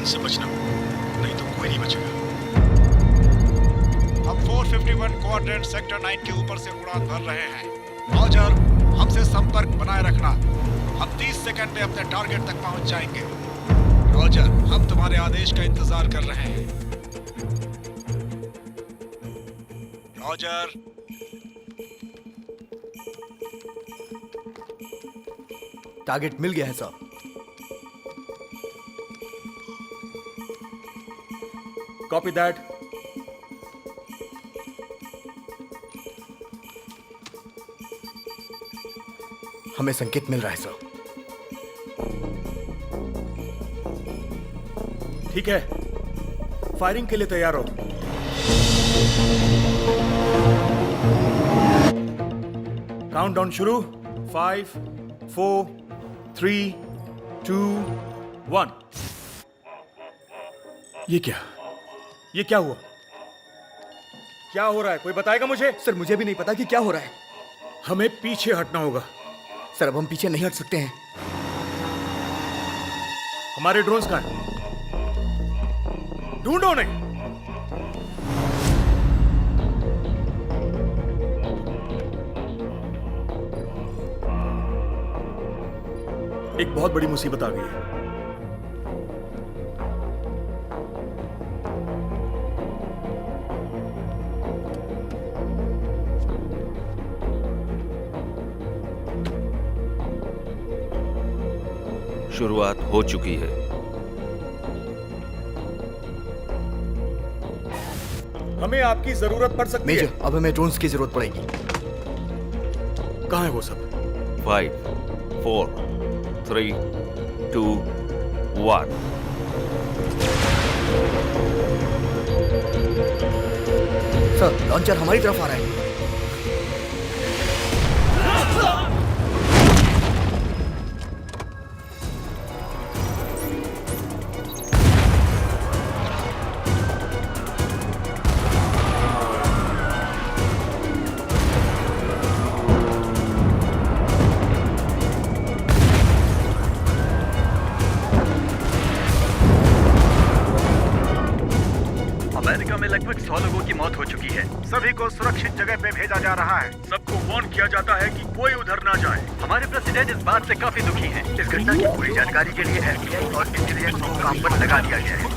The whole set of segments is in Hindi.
ध्यान से बचना, नहीं तो कोई नहीं बचेगा। हम 451 क्वाड्रेंट सेक्टर 9 के ऊपर से उड़ान भर रहे हैं। रॉजर, हमसे संपर्क बनाए रखना। हम 30 सेकंड में अपने टारगेट तक पहुंच जाएंगे। रॉजर, हम तुम्हारे आदेश का इंतजार कर रहे हैं। रॉजर। टारगेट मिल गया है सर। Copy that. हमें संकेत मिल रहा है सर। ठीक है, फायरिंग के लिए तैयार हो। काउंटडाउन शुरू। 5, 4, 3, 2, 1। ये क्या हुआ? क्या हो रहा है? कोई बताएगा मुझे? सर मुझे भी नहीं पता कि क्या हो रहा है। हमें पीछे हटना होगा। सर अब हम पीछे नहीं हट सकते हैं। हमारे ड्रोन्स कहां हैं? ढूंढो उन्हें। एक बहुत बड़ी मुसीबत आ गई है। शुरुआत हो चुकी है। हमें आपकी जरूरत पड़ सकती है। मेजर, अब हमें ड्रोन्स की जरूरत पड़ेगी। कहां है वो सब? 5, 4, 3, 2, 1। सर लॉन्चर हमारी तरफ आ रहा है। अमेरिका में लगभग 100 लोगों की मौत हो चुकी है। सभी को सुरक्षित जगह पे भेजा जा रहा है। सबको वार्न किया जाता है कि कोई उधर ना जाए। हमारे प्रेसिडेंट इस बात से काफी दुखी हैं। इस घटना की पूरी जानकारी के लिए FBI और इंटेलिजेंस को काम पर लगा दिया गया है।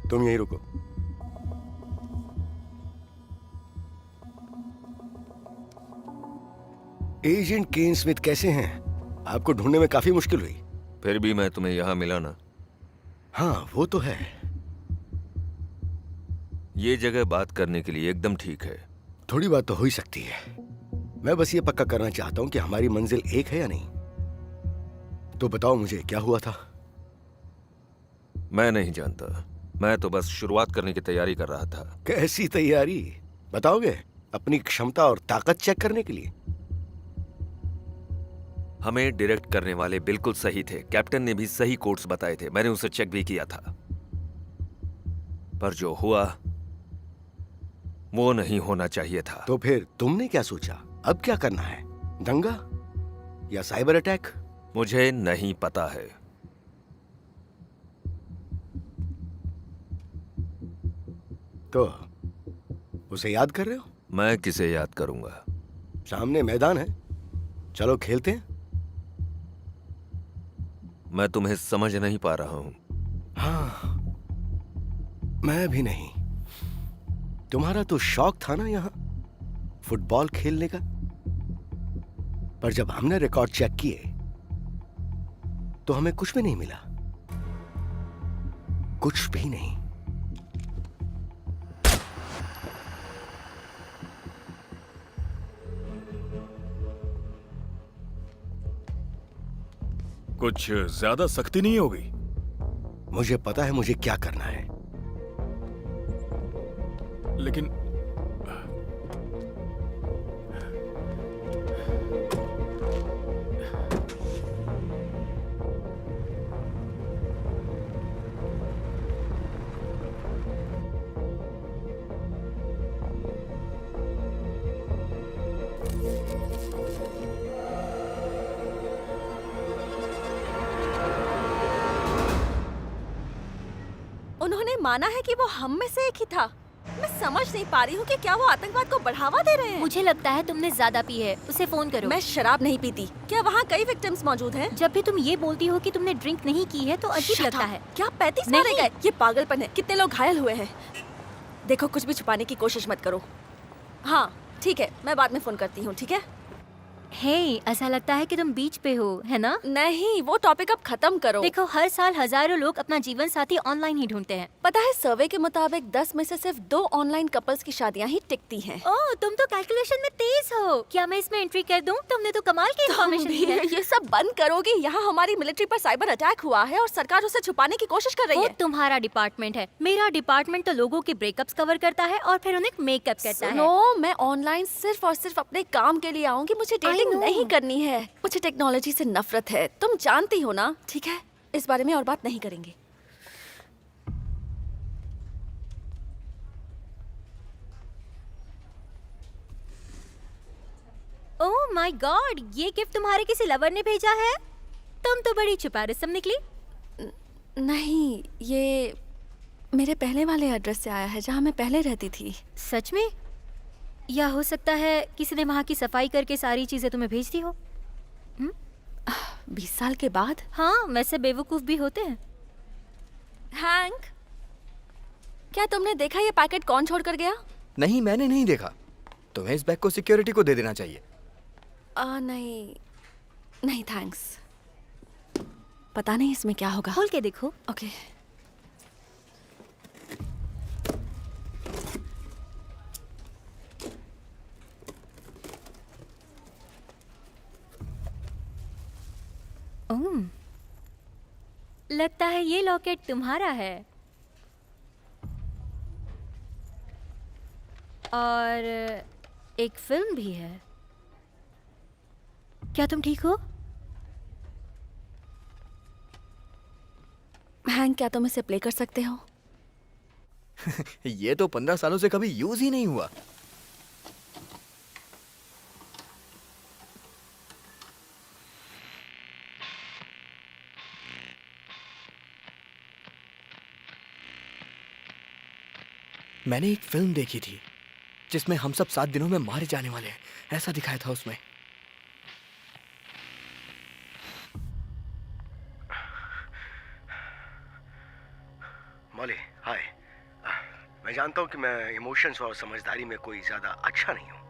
तुम यहीं रुको। एजेंट केन स्मिथ कैसे हैं? आपको ढूंढने में काफी मुश्किल हुई। फिर भी मैं तुम्हें यहां मिला ना। हाँ वो तो है। ये जगह बात करने के लिए एकदम ठीक है। थोड़ी बात तो हो ही सकती है। मैं बस ये पक्का करना चाहता हूं कि हमारी मंजिल एक है या नहीं। तो बताओ मुझे क्या हुआ था? मैं नहीं जानता। मैं तो बस शुरुआत करने की तैयारी कर रहा था। कैसी तैयारी बताओगे? अपनी क्षमता और ताकत चेक करने के लिए? हमें डायरेक्ट करने वाले बिल्कुल सही थे। कैप्टन ने भी सही कोड्स बताए थे। मैंने उसे चेक भी किया था। पर जो हुआ वो नहीं होना चाहिए था। तो फिर तुमने क्या सोचा? अब क्या करना है? दंगा या साइबर अटैक? मुझे नहीं पता है। तो उसे याद कर रहे हो? मैं किसे याद करूंगा? सामने मैदान है, चलो खेलते हैं। मैं तुम्हें समझ नहीं पा रहा हूं। हाँ मैं भी नहीं। तुम्हारा तो शौक था ना यहां फुटबॉल खेलने का। पर जब हमने रिकॉर्ड चेक किए तो हमें कुछ भी नहीं मिला। कुछ भी नहीं। कुछ ज्यादा सख्ती नहीं होगी? मुझे पता है मुझे क्या करना है। लेकिन उन्होंने माना है कि वो हम में से एक ही था। मैं समझ नहीं पा रही हूँ कि क्या वो आतंकवाद को बढ़ावा दे रहे हैं। मुझे लगता है तुमने ज्यादा पी है, उसे फोन करो। मैं शराब नहीं पीती। क्या वहाँ कई विक्टिम्स मौजूद हैं? जब भी तुम ये बोलती हो कि तुमने ड्रिंक नहीं की है तो अजीब Shut लगता up! है। क्या 35 नहीं। मारे गए? ये पागलपन है। कितने लोग घायल हुए हैं? देखो, कुछ भी छुपाने की कोशिश मत करो। हाँ ठीक है, मैं बाद में फोन करती हूँ, ठीक है? हे, ऐसा लगता है कि तुम बीच पे हो, है ना? नहीं, वो टॉपिक अब खत्म करो। देखो, हर साल हजारों लोग अपना जीवन साथी ऑनलाइन ही ढूंढते हैं। पता है, सर्वे के मुताबिक 10 में से सिर्फ 2 ऑनलाइन कपल्स की शादियां ही टिकती हैं। ओह, तुम तो कैलकुलेशन में तेज हो। क्या मैं इसमें एंट्री कर दूं? तुमने तो कमाल की इन्फॉर्मेशन दी है। ये सब बंद करोगी? यहाँ हमारी मिलिट्री पर साइबर अटैक हुआ है और सरकार उसे छुपाने की कोशिश कर रही वो है। तुम्हारा डिपार्टमेंट है। मेरा डिपार्टमेंट तो लोगों के ब्रेकअप्स कवर करता है और फिर उन्हें मेकअप करता है। नो, मैं ऑनलाइन सिर्फ और सिर्फ अपने काम के लिए आऊंगी। मुझे डेटिंग know. नहीं करनी है। मुझे टेक्नोलॉजी से नफरत है, तुम जानती हो ना। ठीक है, इस बारे में और बात नहीं करेंगे। ओह माय गॉड, ये गिफ्ट तुम्हारे किसी लवर ने भेजा है? तुम तो बड़ी चुपारिसम निकली। नहीं, ये मेरे पहले वाले एड्रेस से आया है, जहाँ मैं पहले रहती थी। सच में? या हो सकता है किसी ने वहाँ की सफाई करके सारी चीजें तुम्हें भेज दी हो। 20 साल के बाद? हाँ, वैसे बेवकूफ भी होते हैं। हैंक, क्या तुमने देखा ये पैकेट कौन छोड़ कर गया? नहीं, मैंने नहीं देखा। तुम्हें इस बैग को सिक्योरिटी को दे देना चाहिए। नहीं नहीं, थैंक्स। पता नहीं इसमें क्या होगा। खोल के देखो। ओके। ओह, लगता है ये लॉकेट तुम्हारा है। और एक फिल्म भी है। क्या तुम ठीक हो? हैंक, क्या तुम इसे प्ले कर सकते हो? ये तो 15 सालों से कभी यूज ही नहीं हुआ। मैंने एक फिल्म देखी थी जिसमें हम सब 7 दिनों में मारे जाने वाले हैं, ऐसा दिखाया था उसमें। मॉली, हाय। मैं जानता हूँ कि मैं इमोशंस और समझदारी में कोई ज्यादा अच्छा नहीं हूँ,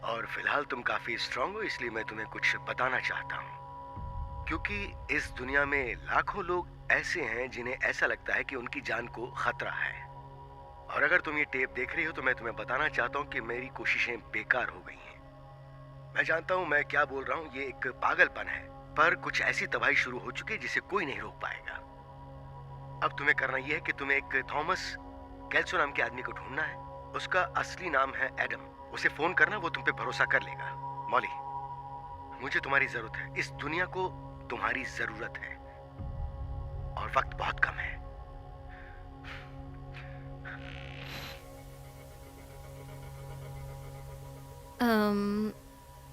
और फिलहाल तुम काफी स्ट्रांग हो, इसलिए मैं तुम्हें कुछ बताना चाहता हूँ। क्योंकि इस दुनिया में लाखों लोग ऐसे हैं जिन्हें ऐसा लगता है कि उनकी जान को खतरा है। और अगर तुम ये टेप देख रही हो तो मैं तुम्हें बताना चाहता हूँ कि मेरी कोशिशें बेकार हो गई हैं। मैं जानता हूँ मैं क्या बोल रहा हूँ, ये एक पागलपन है, पर कुछ ऐसी तबाही शुरू हो चुकी है जिसे कोई नहीं रोक पाएगा। अब तुम्हें करना यह है कि तुम्हें एक थॉमस कैल्सो नाम के आदमी को ढूंढना है। उसका असली नाम है एडम। उसे फोन करना, वो तुम पे भरोसा कर लेगा। मॉली, मुझे तुम्हारी जरूरत है। इस दुनिया को तुम्हारी जरूरत है और वक्त बहुत कम है।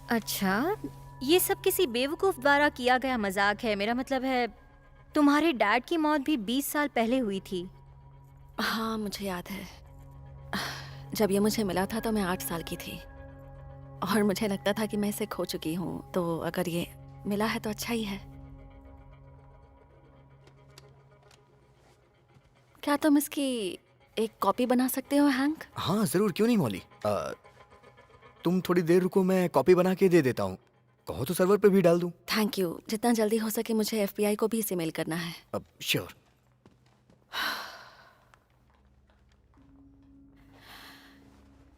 अच्छा, ये सब किसी बेवकूफ द्वारा किया गया मजाक है। मेरा मतलब है, तुम्हारे डैड की मौत भी 20 साल पहले हुई थी। हाँ, मुझे याद है। जब ये मुझे मिला था तो मैं 8 साल की थी और मुझे लगता था कि मैं इसे खो चुकी हूँ। तो अगर ये मिला है तो अच्छा ही है। क्या तुम इसकी एक कॉपी बना सकते हो, हैंक? हाँ जरूर, क्यों नहीं मौली। तुम थोड़ी देर रुको, मैं कॉपी बना के दे देता हूँ। कहो तो सर्वर पे भी डाल दूँ। Thank you. जितना जल्दी हो सके मुझे FBI को भी इसे मेल करना है। अब श्योर।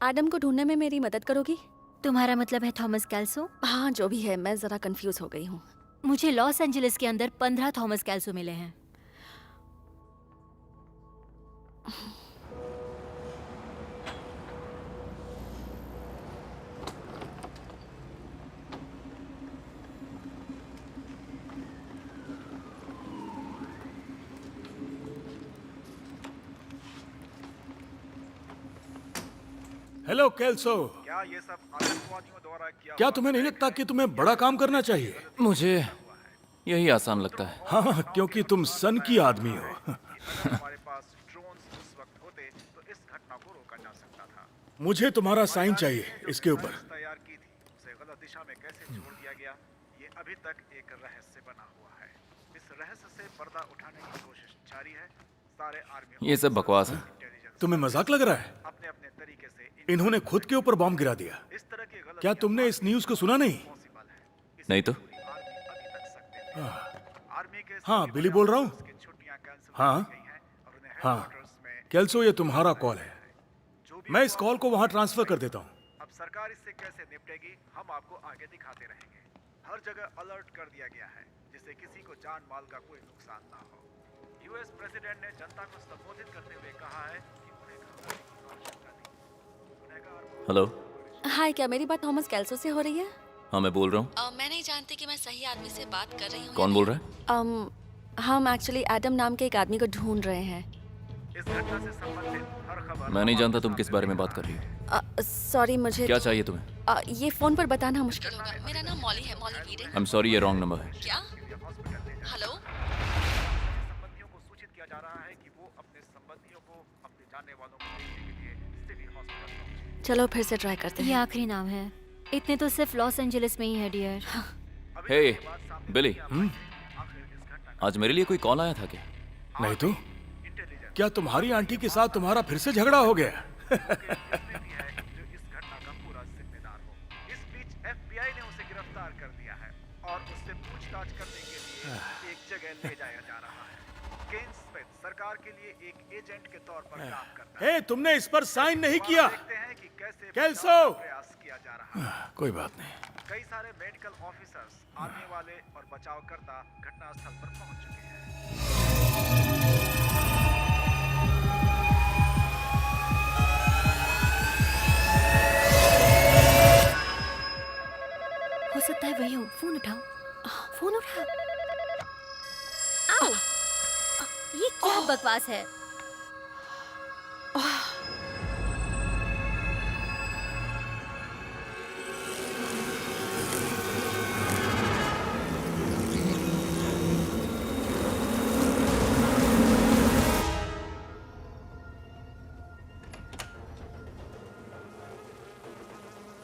एडम को ढूंढने में मेरी मदद करोगी? तुम्हारा मतलब है थॉमस कैल्सो? हाँ, जो भी है, मैं जरा कंफ्यूज हो गई हूँ। मुझे लॉस एंजलिस के अंदर 15 थॉमस कैल्सो मिले हैं। हेलो कैल्सो, क्या ये सब आतंकवादियों द्वारा किया क्या तुम्हें नहीं लगता कि तुम्हें बड़ा काम करना चाहिए? मुझे यही आसान लगता है। हाँ, क्योंकि तुम सन की आदमी हो। हमारे पास ड्रोन्स उस वक्त होते तो इस घटना को रोका जा सकता था। मुझे तुम्हारा साइन चाहिए इसके ऊपर। तैयार की थी उसे गलत दिशा में कैसे छोड़ दिया गया, ये अभी तक एक रहस्य बना हुआ है। इस रहस्य से पर्दा उठाने की कोशिश जारी है। सारे आर्मी ये सब बकवास है। तुम्हें मजाक लग रहा है? अपने अपने तरीके से इन्होंने खुद के ऊपर बॉम्ब गिरा दिया। इस तरह की गलत क्या तुमने इस न्यूज को सुना नहीं? नहीं तो आर्मी के हाँ, बिली बोल रहा हूँ। छुट्टियां कैंसिल हाँ की गई हैं और उन्हें हाँ, हेडक्वार्टर्स में कैल्सो ये तुम्हारा कॉल है। मैं इस कॉल को वहां ट्रांसफर कर देता हूँ। अब सरकार इससे कैसे निपटेगी हम आपको आगे दिखाते रहेंगे। हर जगह अलर्ट कर दिया गया है जिससे किसी को जान माल का कोई नुकसान ना हो। यूएस प्रेसिडेंट ने जनता को संबोधित करते हुए कहा है कि उन्हें घबराने की आवश्यकता नहीं। गुनहगार हेलो। हाय, क्या मेरी बात थॉमस कैल्सो से हो रही है? हाँ, मैं बोल रहा हूँ। मैं नहीं जानती कि मैं सही आदमी से बात कर रही हूँ। कौन बोल रहा है? हम एक्चुअली एडम नाम के एक आदमी को ढूंढ रहे हैं। इस घटना से संबंधित हर खबर मैं नहीं जानता तुम किस बारे में बात कर रही हो। सॉरी, मुझे क्या चाहिए तुम्हें? ये फोन पर बताना मुश्किल होगा। मेरा नाम मॉली है, Molly weeding. I am sorry, ये रॉन्ग नंबर है। क्या? हेलो? संबंधियों को सूचित किया जा रहा है कि वो अपने संबंधियों को अपने जानने वालों को देखने के लिए सिटी हॉस्पिटल पहुंचे। चलो फिर से ट्राई करते ये हैं। आखिरी नाम है। इतने तो सिर्फ लॉस एंजलिस में ही है डियर। हे बिली, आज मेरे लिए कोई कॉल आया था क्या? नहीं तो क्या तुम्हारी आंटी के साथ तुम्हारा फिर से झगड़ा हो गया? जो इस घटना का पूरा जिम्मेदार हो। इस बीच एफबीआई ने उसे गिरफ्तार कर दिया है और उससे पूछताछ करने के लिए एक जगह ले जाया जा रहा है। केन स्मिथ सरकार के लिए एक एजेंट के तौर पर काम करता है। हे, तुमने इस पर साइन नहीं किया। देखते हैं कि कैसे कैल्सो! प्रयास किया जा रहा है। कोई बात नहीं। कई सारे मेडिकल ऑफिसर्स, आर्मी वाले और बचावकर्ता घटनास्थल पर पहुंच चुके हैं। हो सकता है वही हो। फोन उठाओ, फोन उठा। आओ। ये क्या बकवास है?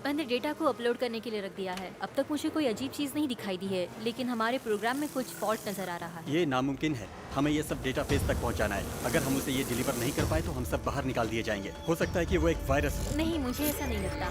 मैंने डेटा को अपलोड करने के लिए रख दिया है। अब तक मुझे कोई अजीब चीज़ नहीं दिखाई दी है, लेकिन हमारे प्रोग्राम में कुछ फॉल्ट नज़र आ रहा है। ये नामुमकिन है। हमें ये सब डेटाबेस तक पहुंचाना है। अगर हम उसे ये डिलीवर नहीं कर पाए तो हम सब बाहर निकाल दिए जाएंगे। हो सकता है कि वो एक वायरस हो। नहीं, मुझे ऐसा नहीं लगता।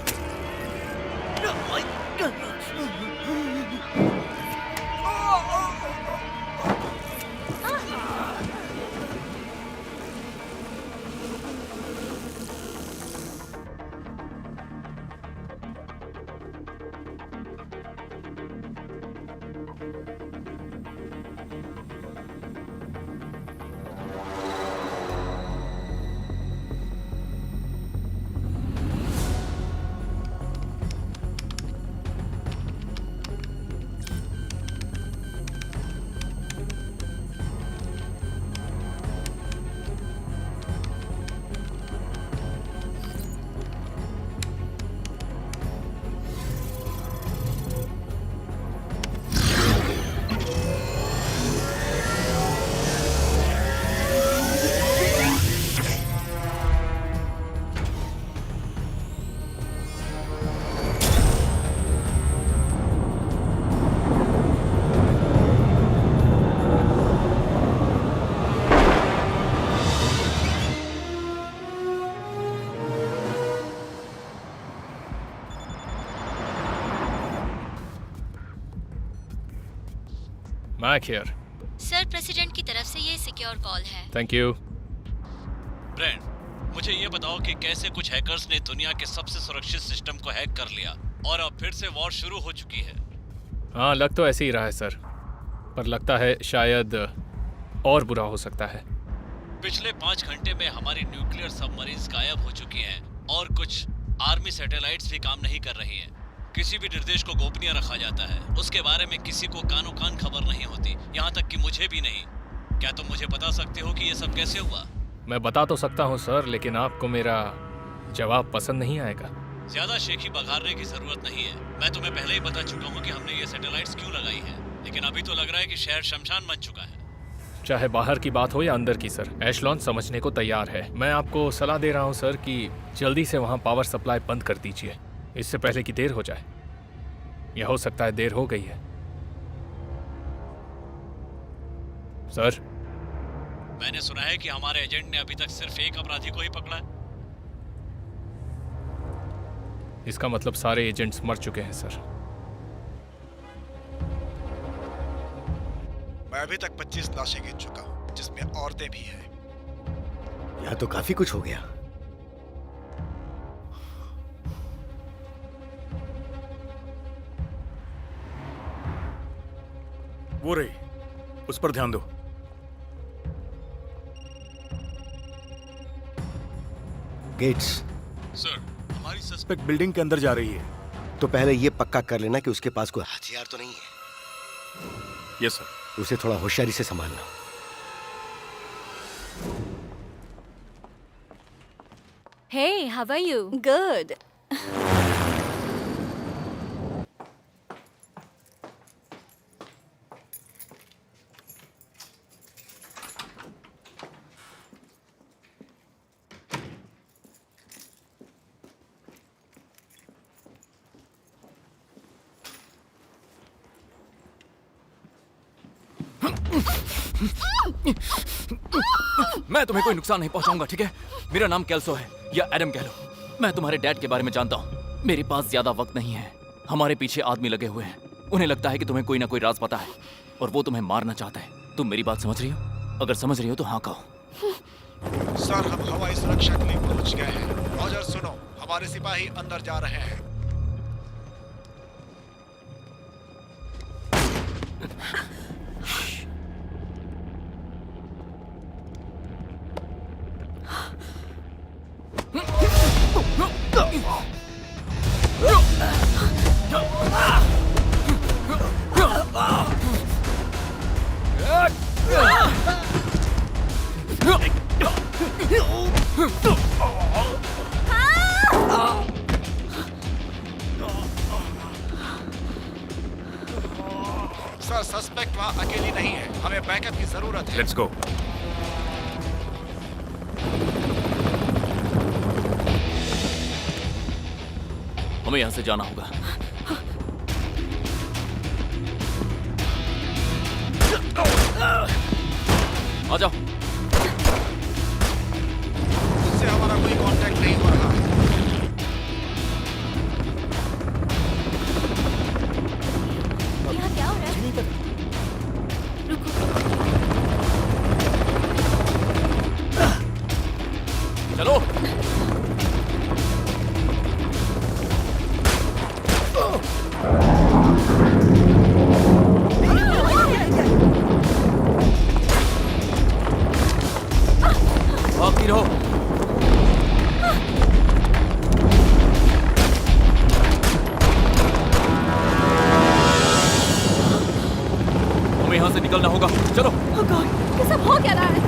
Mac here. सर, प्रेसिडेंट की तरफ से ये सिक्योर कॉल है। Thank you. ब्रेंड, मुझे ये बताओ कि कैसे कुछ हैकर्स ने दुनिया के सबसे सुरक्षित सिस्टम को हैक कर लिया और अब फिर से वॉर शुरू हो चुकी है। हाँ, लग तो ऐसे ही रहा है सर। पर लगता है शायद और बुरा हो सकता है। पिछले 5 घंटे में हमारी न्यूक्लियर सबमरीन्स गायब हो चुकी हैं और कुछ आर्मी सैटेलाइट्स भी काम नहीं कर रही हैं। किसी भी निर्देश को गोपनीय रखा जाता है, उसके बारे में किसी को कानो कान खबर नहीं होती, यहाँ तक कि मुझे भी नहीं। क्या तुम मुझे बता सकते हो कि ये सब कैसे हुआ? मैं बता तो सकता हूँ सर, लेकिन आपको मेरा जवाब पसंद नहीं आएगा। ज्यादा शेखी बघारने की जरूरत नहीं है। मैं तुम्हें पहले ही बता चुका हूँ कि हमने ये सैटेलाइट्स क्यों लगाई है, लेकिन अभी तो लग रहा है कि शहर शमशान बन चुका है। चाहे बाहर की बात हो या अंदर की सर, एशलॉन समझने को तैयार है। मैं आपको सलाह दे रहा हूँ सर कि जल्दी से वहाँ पावर सप्लाई बंद कर दीजिए, इससे पहले कि देर हो जाए। यह हो सकता है देर हो गई है। सर, मैंने सुना है कि हमारे एजेंट ने अभी तक सिर्फ एक अपराधी को ही पकड़ा है। इसका मतलब सारे एजेंट्स मर चुके हैं सर। मैं अभी तक 25 लाशें गिन चुका हूं, जिसमें औरतें भी हैं। यहाँ तो काफी कुछ हो गया। वो रही, उस पर ध्यान दो। गेट्स। सर, हमारी सस्पेक्ट बिल्डिंग के अंदर जा रही है। तो पहले ये पक्का कर लेना कि उसके पास कोई हथियार तो नहीं है। Yes sir. उसे थोड़ा होशियारी से संभालना। Hey, how are you? Good. मैं तुम्हें कोई नुकसान नहीं पहुंचाऊंगा, ठीक है? मेरा नाम कैल्सो है, या एडम कह लो। मैं तुम्हारे डैड के बारे में जानता हूँ। मेरे पास ज्यादा वक्त नहीं है। हमारे पीछे आदमी लगे हुए हैं। उन्हें लगता है कि तुम्हें कोई ना कोई राज पता है और वो तुम्हें मारना चाहता है। तुम मेरी बात समझ रही हो? अगर समझ रही हो तो हाँ कहो। सर, हम हवाई सुरक्षा के लिए पहुंच गए हैं। रॉजर, सुनो, हमारे सिपाही अंदर जा रहे हैं। सर, सस्पेक्ट वहां अकेली नहीं है। हमें बैकअप की जरूरत है। Let's go. हमें यहाँ से जाना होगा। आ जाओ। उससे हमारा कोई कांटेक्ट नहीं हो रहा है। यहाँ क्या हो रहा है? चलो। भागती रहो। हमें यहाँ से निकलना होगा। चलो। Oh God, ये सब हो क्या रहा है?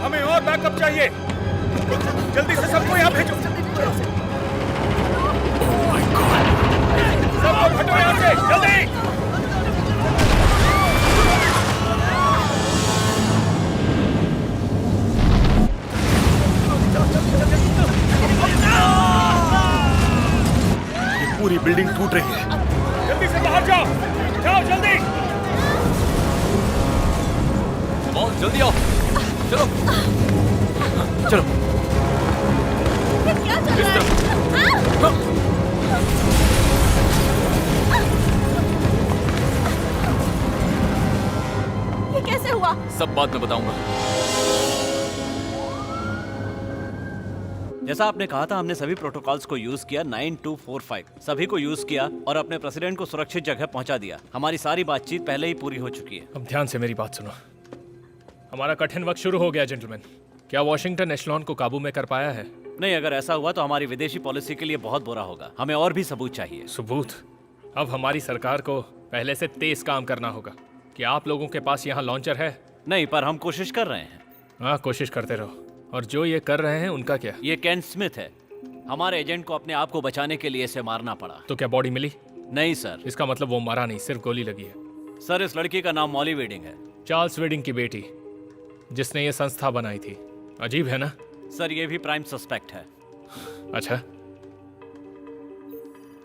हमें और बैकअप चाहिए। जल्दी से सबको यहाँ भेजो। सबको हटो यहाँ से, जल्दी। ये पूरी बिल्डिंग टूट रही है। जल्दी से बाहर जाओ। जाओ जल्दी। बहुत जल्दी आओ। चलो। चलो। ये क्या चल रहा है? ये कैसे हुआ? सब बाद में बताऊंगा। जैसा आपने कहा था, हमने सभी प्रोटोकॉल्स को यूज किया। 9245 सभी को यूज किया और अपने प्रेसिडेंट को सुरक्षित जगह पहुंचा दिया। हमारी सारी बातचीत पहले ही पूरी हो चुकी है। अब ध्यान से मेरी बात सुनो। हमारा कठिन वक्त शुरू हो गया जेंटलमैन। क्या वॉशिंगटन एशलॉन को काबू में कर पाया है? नहीं, अगर ऐसा हुआ तो हमारी विदेशी पॉलिसी के लिए बहुत बुरा होगा। हमें और भी सबूत चाहिए। सबूत? अब हमारी सरकार को पहले से तेज काम करना होगा। क्या आप लोगों के पास यहाँ लॉन्चर है? नहीं, पर हम कोशिश कर रहे हैं। हाँ, कोशिश करते रहो। और जो ये कर रहे हैं उनका क्या? ये केंट स्मिथ है। हमारे एजेंट को अपने आप को बचाने के लिए इसे मारना पड़ा। तो क्या बॉडी मिली? नहीं सर। इसका मतलब वो मरा नहीं, सिर्फ गोली लगी है। सर, इस लड़की का नाम मॉली वेडिंग है। चार्ल्स वेडिंग की बेटी, जिसने ये संस्था बनाई थी। अजीब है ना? सर, ये भी प्राइम सस्पेक्ट है। अच्छा,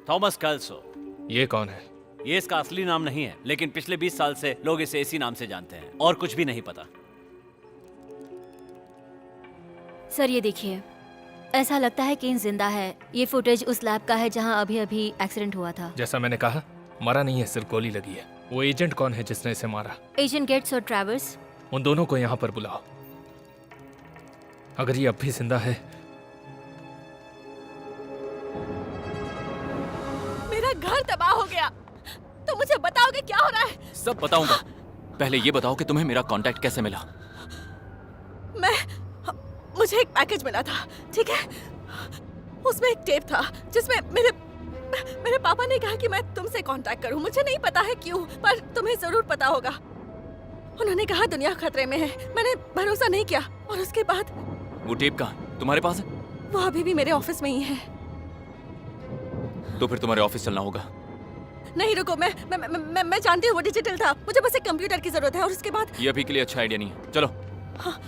थॉमस कैल्सो। ये कौन है? ये इसका असली नाम नहीं है, लेकिन पिछले 20 साल से लोग इसे इसी नाम से जानते हैं और कुछ भी नहीं पता। सर ये देखिए, ऐसा लगता है केन जिंदा है। ये फुटेज उस लैब का है जहां अभी अभी एक्सीडेंट हुआ था। जैसा मैंने कहा, मरा नहीं है, सिर्फ गोली लगी है। वो एजेंट कौन है जिसने इसे मारा? एजेंट गेट्स और ट्रैवर्स। उन दोनों को यहाँ पर बुलाओ। अगर ये अब भी जिंदा है। मेरा घर तबाह हो गया। तो मुझे बताओगे क्या हो रहा है? सब बताऊंगा। पहले ये बताओ कि तुम्हें मेरा कांटेक्ट कैसे मिला? मुझे एक पैकेज मिला था, ठीक है? उसमें एक टेप था जिसमें मेरे पापा ने कहा कि मैं तुमसे कांटेक्ट करूं। मुझे नहीं पता है क्यों, पर तुम्हें जरूर पता होगा। उन्होंने कहा दुनिया खतरे में है। मैंने भरोसा नहीं किया और उसके बाद। वो टेप कहाँ? तुम्हारे पास है? वो अभी भी मेरे ऑफिस में ही है। तो फिर तुम्हारे ऑफिस चलना होगा। नहीं रुको, मैं जानती हूँ वो डिजिटल था। मुझे बस एक कंप्यूटर की जरूरत है और उसके बाद। ये अभी के लिए अच्छा आइडिया नहीं है। चलो। हाँ।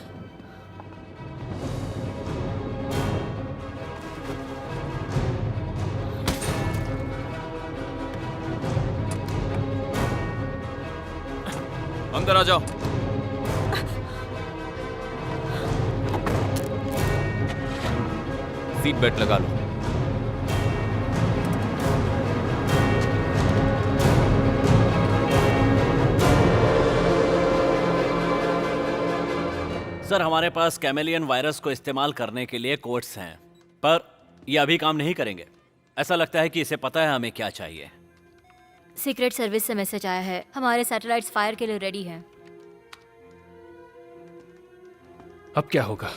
अंदर आ जाओ। सीट बेल्ट लगा लो। सर, हमारे पास कैमेलियन वायरस को इस्तेमाल करने के लिए कोड्स हैं, पर ये अभी काम नहीं करेंगे। ऐसा लगता है कि इसे पता है हमें क्या चाहिए। सीक्रेट सर्विस से मैसेज आया है, हमारे सैटेलाइट्स फायर के लिए रेडी हैं। अब क्या होगा?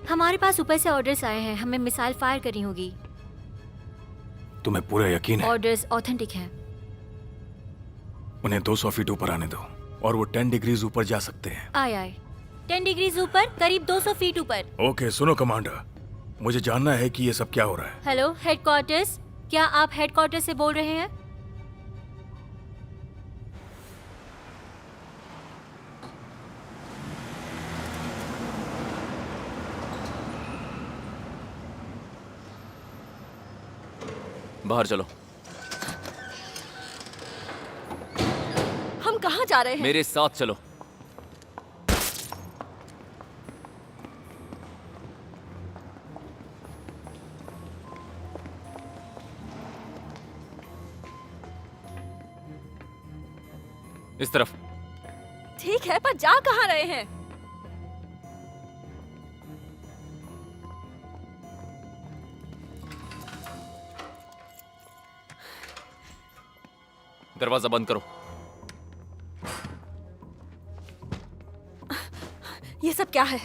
हमारे पास ऊपर से ऑर्डर्स आए हैं, हमें मिसाइल फायर करनी होगी। तुम्हें पूरा यकीन है? ऑर्डर्स ऑथेंटिक हैं। उन्हें 200 फीट ऊपर आने दो और वो 10 डिग्रीज ऊपर जा सकते हैं। आए 10 डिग्रीज ऊपर, करीब 200 फीट ऊपर। ओके, सुनो कमांडर, मुझे जानना है कि ये सब क्या हो रहा है। हेलो हेडक्वार्टर्स, क्या आप हेडक्वार्टर्स से बोल रहे हैं? बाहर चलो। हम कहाँ जा रहे हैं? मेरे साथ चलो। इस तरफ। ठीक है, पर जा कहाँ रहे हैं? दरवाजा बंद करो। ये सब क्या है?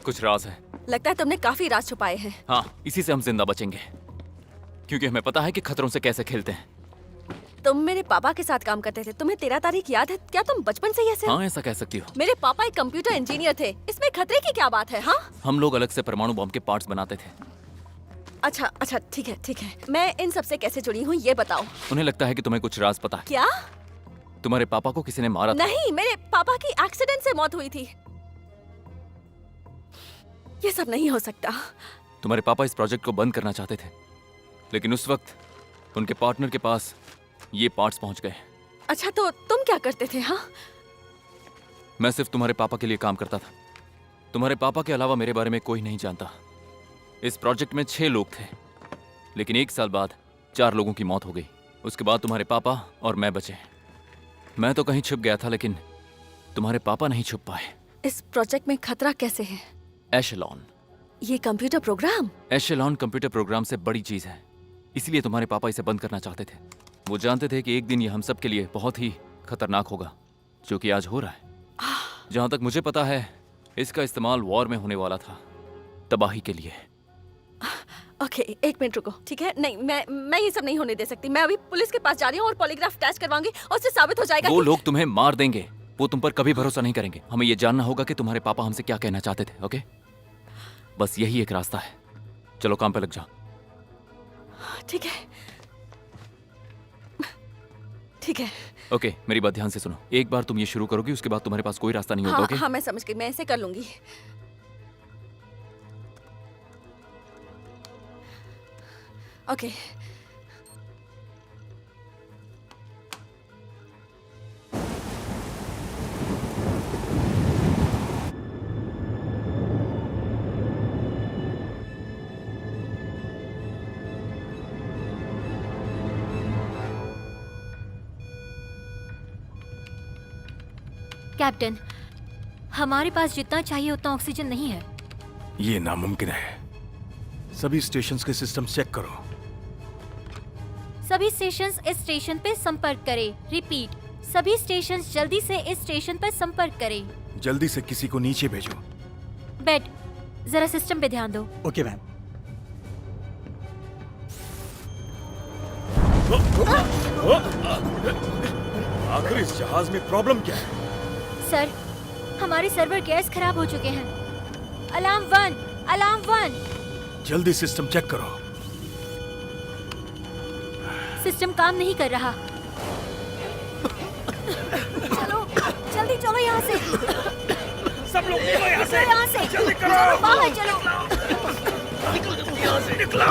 कुछ राज है। लगता है तुमने काफी राज छुपाए हैं। हाँ, इसी से हम जिंदा बचेंगे, क्योंकि हमें पता है कि खतरों से कैसे खेलते हैं। तुम मेरे पापा के साथ काम करते थे, तुम्हें 13 तारीख याद है? क्या तुम बचपन से ही ऐसे हो? हाँ, ऐसा कह सकती हो। मेरे पापा एक कंप्यूटर इंजीनियर थे, इसमें खतरे की क्या बात है? हाँ, हम लोग अलग से परमाणु बम के पार्ट्स बनाते थे। अच्छा अच्छा, ठीक है। मैं इन सब से कैसे जुड़ी हूँ ये बताओ। उन्हें लगता है कि तुम्हें कुछ राज पता है। क्या? तुम्हारे पापा को किसी ने मारा था। नहीं, मेरे पापा की एक्सीडेंट से मौत हुई थी। ये सब नहीं हो सकता। तुम्हारे पापा इस प्रोजेक्ट को बंद करना चाहते थे, लेकिन उस वक्त उनके पार्टनर के पास ये पार्ट्स पहुंच गए। अच्छा, तो तुम क्या करते थे? हाँ, मैं सिर्फ तुम्हारे पापा के लिए काम करता था। तुम्हारे पापा के अलावा मेरे बारे में कोई नहीं जानता। इस प्रोजेक्ट में 6 लोग थे, लेकिन 1 साल बाद 4 लोगों की मौत हो गई। उसके बाद तुम्हारे पापा और मैं बचे। मैं तो कहीं छुप गया था, लेकिन तुम्हारे पापा नहीं छुप पाए। इस प्रोजेक्ट में खतरा कैसे है? एशेलॉन। ये कंप्यूटर प्रोग्राम? एशेलॉन कंप्यूटर प्रोग्राम से बड़ी चीज है, इसलिए तुम्हारे पापा इसे बंद करना चाहते थे। वो जानते थे कि एक दिन ये हम सब के लिए बहुत ही खतरनाक होगा, जो कि आज हो रहा है। जहां तक मुझे पता है, इसका इस्तेमाल वॉर में होने वाला था, तबाही के लिए। ओके, 1 मिनट रुको, ठीक है? नहीं, मैं ये सब नहीं होने दे सकती। मैं अभी पुलिस के पास जा रही हूँ और पॉलीग्राफ टेस्ट करवाऊंगी और उससे साबित हो जाएगा वो कि... लोग तुम्हें मार देंगे। वो तुम पर कभी भरोसा नहीं करेंगे। हमें ये जानना होगा कि तुम्हारे पापा हमसे क्या कहना चाहते थे। ओके, बस यही एक रास्ता है। चलो काम पे लग जाओ। ठीक है, ठीक है। ओके, मेरी बात ध्यान से सुनो। एक बार तुम ये शुरू करोगी, उसके बाद तुम्हारे पास कोई रास्ता नहीं होगा। हाँ, ओके? हाँ, मैं समझ गई। मैं ऐसे कर लूंगी। ओके। कैप्टन, हमारे पास जितना चाहिए उतना ऑक्सीजन नहीं है। ये नामुमकिन है। सभी स्टेशंस के सिस्टम चेक करो। सभी स्टेशंस इस स्टेशन पे संपर्क करें। रिपीट, सभी स्टेशंस जल्दी से इस स्टेशन पर संपर्क करें। जल्दी से किसी को नीचे भेजो। बेड, जरा सिस्टम पे ध्यान दो। Okay ma'am. आखिर इस जहाज में प्रॉब्लम क्या है? सर, हमारे सर्वर गैस खराब हो चुके हैं। Alarm 1, alarm 1। जल्दी सिस्टम चेक करो। सिस्टम काम नहीं कर रहा। चलो, जल्दी चलो यहाँ से। सब लोग निकलो यहाँ से। यहाँ से जल्दी करो। चलो, बाहर चलो। निकलो यहाँ से, निकलो।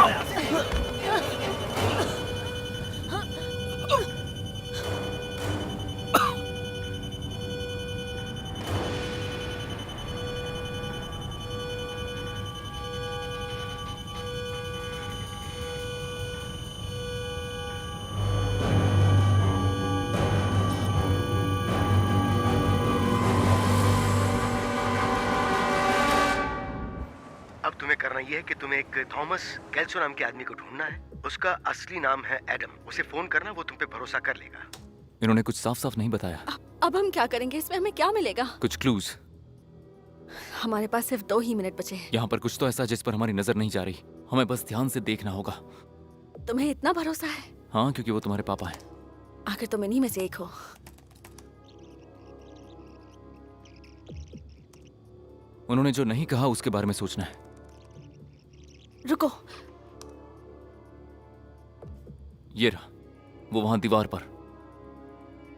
अब तुम्हें करना यह है कि तुम्हें एक थॉमस कैल्सो नाम के आदमी को ढूंढना है। उसका असली नाम है एडम। उसे फोन करना, वो तुम पे भरोसा कर लेगा। इन्होंने कुछ साफ साफ नहीं बताया। अब हम क्या करेंगे? इसमें हमें क्या मिलेगा? कुछ क्लूज। हमारे पास सिर्फ 2 ही मिनट बचे हैं। यहाँ पर कुछ तो ऐसा जिस पर हमारी नजर नहीं जा रही। हमें बस ध्यान से देखना होगा। तुम्हें इतना भरोसा है? हाँ, क्योंकि वो तुम्हारे पापा हैं। आखिर तुम इन्हीं में से एक हो। उन्होंने जो नहीं कहा उसके बारे में सोचना है। रुको, ये रहा, वो वहां दीवार पर।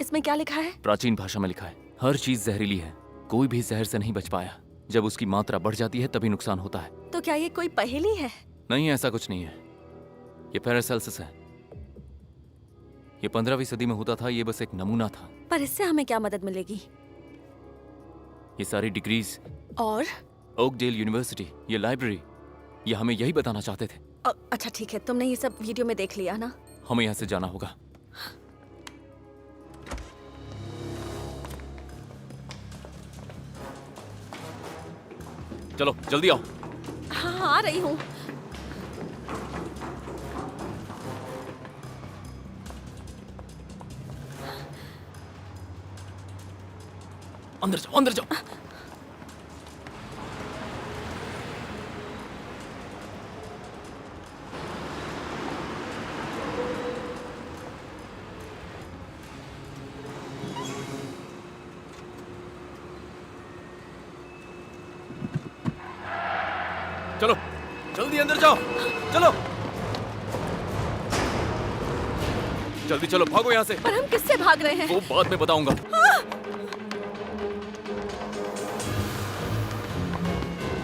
इसमें क्या लिखा है? प्राचीन भाषा में लिखा है, हर चीज जहरीली है, कोई भी जहर से नहीं बच पाया। जब उसकी मात्रा बढ़ जाती है तभी नुकसान होता है। तो क्या ये कोई पहेली है? नहीं, ऐसा कुछ नहीं है। ये पैरासेल्सिस है। ये 15वीं सदी में होता था। ये बस एक नमूना था। पर इससे हमें क्या मदद मिलेगी? ये सारी डिग्रीज और ओकडेल यूनिवर्सिटी, ये लाइब्रेरी, ये हमें यही बताना चाहते थे। अच्छा ठीक है, तुमने ये सब वीडियो में देख लिया ना? हमें यहाँ से जाना होगा। चलो जल्दी आओ। हाँ, आ रही हूँ। अंदर जाओ, अंदर जाओ। चलो जल्दी अंदर जाओ, चलो। जल्दी चलो, भागो यहाँ से। पर हम किससे भाग रहे हैं? वो बाद में बताऊंगा।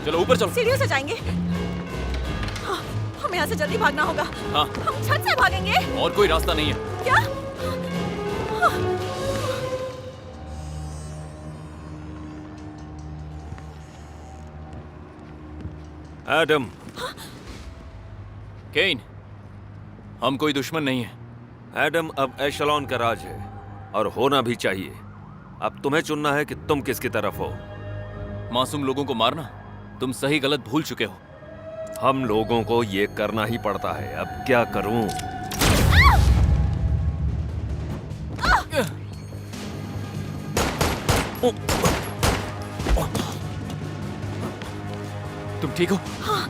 चलो ऊपर चलो। सीढ़ियों से जाएंगे। हाँ, हमें यहाँ से जल्दी भागना होगा। हाँ। हम छत से भागेंगे। और कोई रास्ता नहीं है। क्या? एडम। केन, हम कोई दुश्मन नहीं है। एडम, अब एशलॉन का राज है और होना भी चाहिए। अब तुम्हें चुनना है कि तुम किसकी तरफ हो। मासूम लोगों को मारना तुम सही गलत भूल चुके हो। हम लोगों को ये करना ही पड़ता है। अब क्या करूं? तुम ठीक हो? हाँ।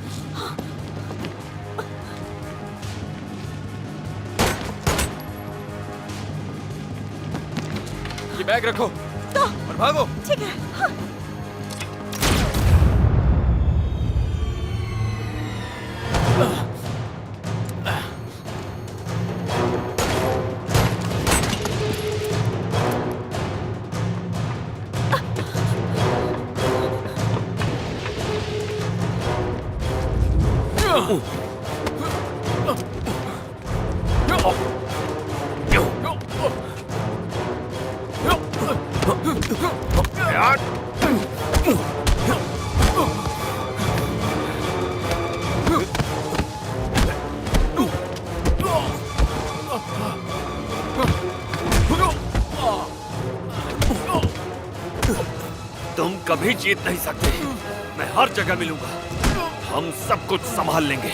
ये बैग रखो तो और भागो। ठीक है। हाँ। तुम कभी जीत नहीं सकते। मैं हर जगह मिलूंगा। हम सब कुछ संभाल लेंगे।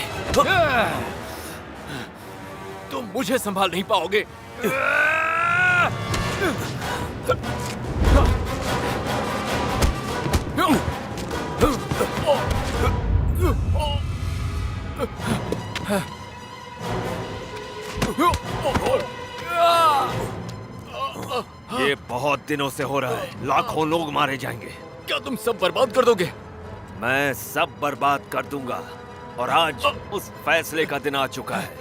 तुम मुझे संभाल नहीं पाओगे। ये बहुत दिनों से हो रहा है। लाखों लोग मारे जाएंगे। क्या तुम सब बर्बाद कर दोगे? मैं सब बर्बाद कर दूंगा और आज उस फैसले का दिन आ चुका है।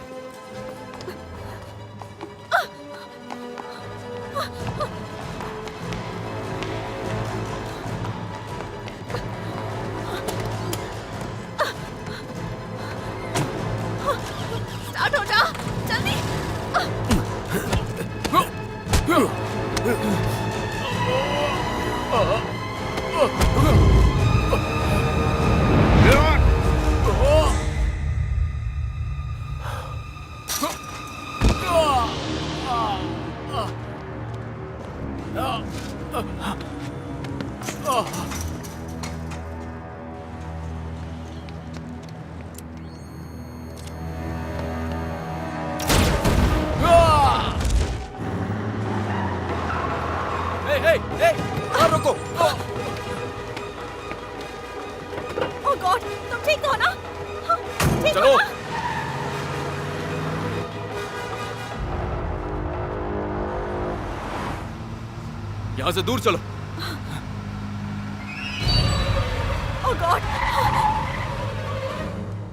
स्टार्ट हो जा, जल्दी। रुको। ओह गॉड, तुम ठीक तो हो ना? हाँ, ठीक चलो। हो ना? यहाँ से दूर चलो। ओह गॉड,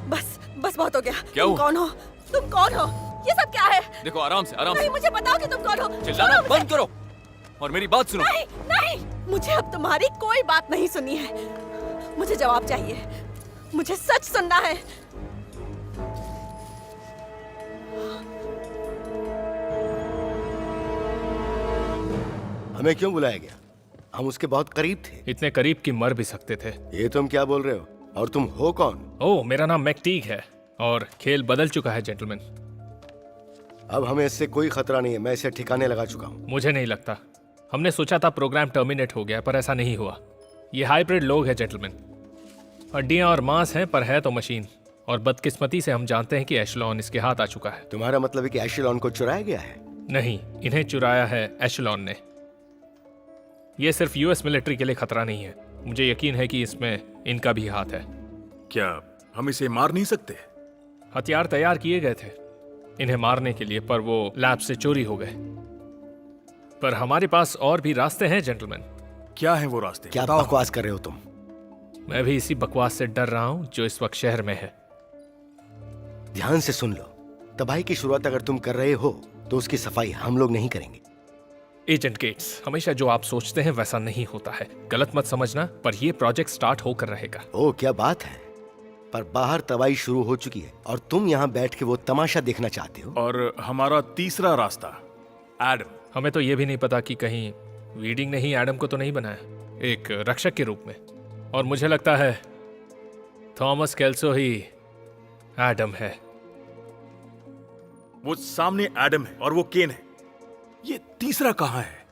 बस बस बहुत हो गया। क्या तुम हुआ? कौन हो? तुम कौन हो? ये सब क्या है? देखो आराम से, आराम नहीं, से। मुझे बताओ कि तुम कौन हो। चिल्लाना छोड़ो मुझे। बंद करो और मेरी बात सुनो। नहीं नहीं, मुझे अब तुम्हारी कोई बात नहीं सुननी है। मुझे जवाब चाहिए। मुझे सच सुनना है। हमें क्यों बुलाया गया? हम उसके बहुत करीब थे। इतने करीब कि मर भी सकते थे। ये तुम क्या बोल रहे हो? और तुम हो कौन? ओह, मेरा नाम मैकटीग है और खेल बदल चुका है जेंटलमैन। अब हमें इससे कोई खतरा नहीं है। मैं इसे ठिकाने लगा चुका हूँ। मुझे नहीं लगता। हमने सोचा था प्रोग्राम टर्मिनेट हो गया, पर ऐसा नहीं हुआ। ये हाइब्रिड लोग हैं जेंटलमैन। हड्डियां और मांस हैं, पर है तो मशीन। और बदकिस्मती से हम जानते हैं कि एशलॉन इसके हाथ आ चुका है। तुम्हारा मतलब है कि एशलॉन को चुराया गया है? नहीं, इन्हें चुराया है एशलॉन ने। यह सिर्फ यूएस मिलिट्री के लिए खतरा नहीं है। मुझे यकीन है कि इसमें इनका भी हाथ है। क्या हम इसे मार नहीं सकते? हथियार तैयार किए गए थे इन्हें मारने के लिए, पर वो लैब से चोरी हो गए। पर हमारे पास और भी रास्ते हैं जेंटलमैन। क्या है वो रास्ते? क्या बकवास कर रहे हो तुम? मैं भी इसी बकवास से डर रहा हूं जो इस वक्त शहर में है। ध्यान से सुन लो। तबाही की शुरुआत अगर तुम कर रहे हो तो उसकी सफाई हम लोग नहीं करेंगे। एजेंट गेट्स, हमेशा जो आप सोचते हैं वैसा नहीं होता है। गलत मत समझना, पर ये प्रोजेक्ट स्टार्ट होकर रहेगा। ओ क्या बात है, पर बाहर तबाही शुरू हो चुकी है और तुम यहाँ बैठ के वो तमाशा देखना चाहते हो। और हमारा तीसरा रास्ता एडम। हमें तो ये भी नहीं पता कि कहीं वीडिंग ने ही एडम को तो नहीं बनाया, एक रक्षक के रूप में। और मुझे लगता है थॉमस केल्सो ही एडम है। वो सामने एडम है और वो केन है, ये तीसरा कहाँ है?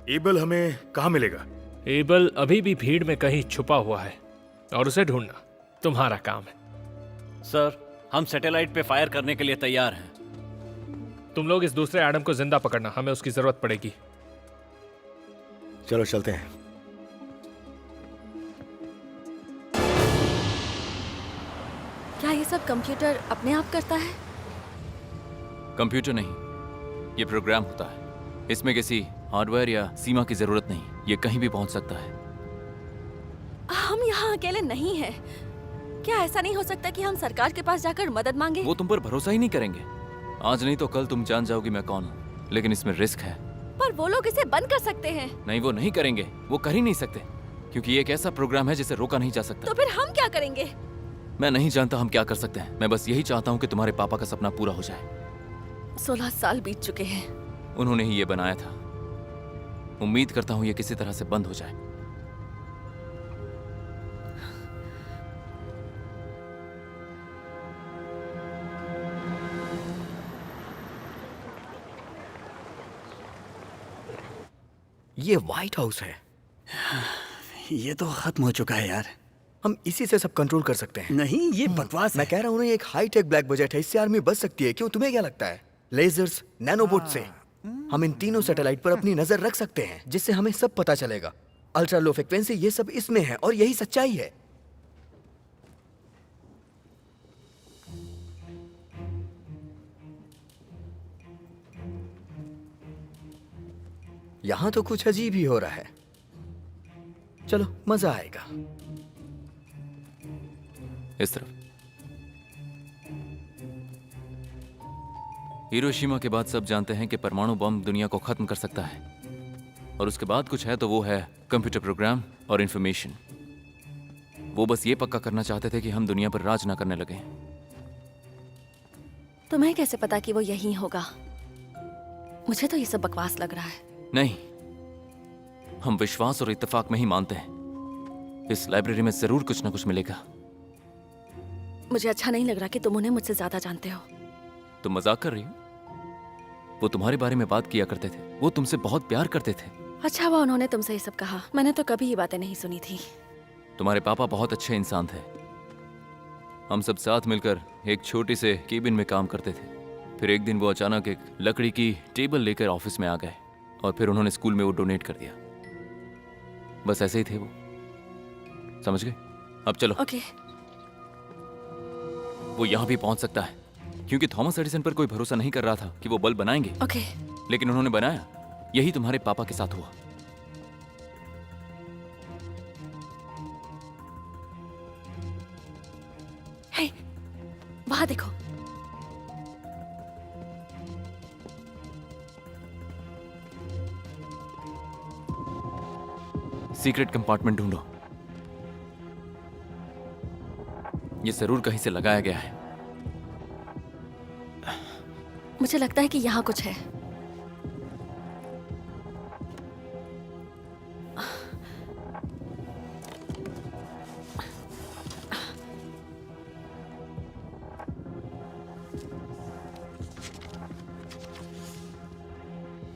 एबल हमें कहाँ मिलेगा? एबल अभी भी भीड़ में कहीं छुपा हुआ है और उसे ढूंढना तुम्हारा काम है। सर, हम सैटेलाइट पे फायर करने के लिए तैयार हैं। तुम लोग इस दूसरे एडम को जिंदा पकड़ना, हमें उसकी जरूरत पड़ेगी। चलो चलते हैं। क्या ये सब कंप्यूटर अपने आप करता है? कंप्यूटर नहीं, ये प्रोग्राम होता है। इसमें किसी हार्डवेयर या सीमा की जरूरत नहीं, ये कहीं भी पहुंच सकता है। हम यहाँ अकेले नहीं हैं। क्या ऐसा नहीं हो सकता कि हम सरकार के पास जाकर मदद मांगे? वो तुम पर भरोसा ही नहीं करेंगे। आज नहीं तो कल तुम जान जाओगी मैं कौन हूँ, लेकिन इसमें रिस्क है। पर वो लोग इसे बंद कर सकते हैं। नहीं, वो नहीं करेंगे, वो कर ही नहीं सकते, क्योंकि ये एक ऐसा प्रोग्राम है जिसे रोका नहीं जा सकता। तो फिर हम क्या करेंगे? मैं नहीं जानता हम क्या कर सकते हैं। मैं बस यही चाहता हूँ कि तुम्हारे पापा का सपना पूरा हो जाए। 16 साल बीत चुके हैं। उन्होंने ही ये बनाया था। उम्मीद करता हूँ ये किसी तरह से बंद हो जाए। ये व्हाइट हाउस है। ये तो खत्म हो चुका है यार। हम इसी से सब कंट्रोल कर सकते हैं। नहीं, ये बकवास मैं कह रहा हूँ ना, ये एक हाई टेक ब्लैक बजट है, इससे आर्मी बच सकती है। क्यों, तुम्हें क्या लगता है? लेजर्स, नैनोबोट से हम इन तीनों सैटेलाइट पर अपनी नजर रख सकते हैं, जिससे हमें सब पता चलेगा। अल्ट्रा लो फ्रिक्वेंसी, ये सब इसमें है और यही सच्चाई है। यहां तो कुछ अजीब ही हो रहा है। चलो, मजा आएगा। इस तरफ। हिरोशिमा के बाद सब जानते हैं कि परमाणु बम दुनिया को खत्म कर सकता है, और उसके बाद कुछ है तो वो है कंप्यूटर प्रोग्राम और इंफॉर्मेशन। वो बस ये पक्का करना चाहते थे कि हम दुनिया पर राज ना करने लगे। तुम्हें कैसे पता कि वो यही होगा? मुझे तो ये सब बकवास लग रहा है। नहीं, हम विश्वास और इत्तेफाक में ही मानते हैं। इस लाइब्रेरी में जरूर कुछ ना कुछ मिलेगा। मुझे अच्छा नहीं लग रहा कि तुम उन्हें मुझसे ज्यादा जानते हो। तुम मजाक कर रही हो? वो तुम्हारे बारे में बात किया करते थे, वो तुमसे बहुत प्यार करते थे। अच्छा हुआ उन्होंने तुमसे ये सब कहा, मैंने तो कभी ये बातें नहीं सुनी थी। तुम्हारे पापा बहुत अच्छे इंसान थे। हम सब साथ मिलकर एक छोटी से केबिन में काम करते थे। फिर एक दिन वो अचानक एक लकड़ी की टेबल लेकर ऑफिस में आ गए, और फिर उन्होंने स्कूल में वो डोनेट कर दिया। बस ऐसे ही थे वो, समझ गए? अब चलो। ओके। वो यहाँ भी पहुंच सकता है, क्योंकि थॉमस एडिसन पर कोई भरोसा नहीं कर रहा था कि वो बल्ब बनाएंगे। ओके। लेकिन उन्होंने बनाया। यही तुम्हारे पापा के साथ हुआ। हे, वहां देखो। सीक्रेट कंपार्टमेंट ढूंढो। ये जरूर कहीं से लगाया गया है। मुझे लगता है कि यहाँ कुछ है।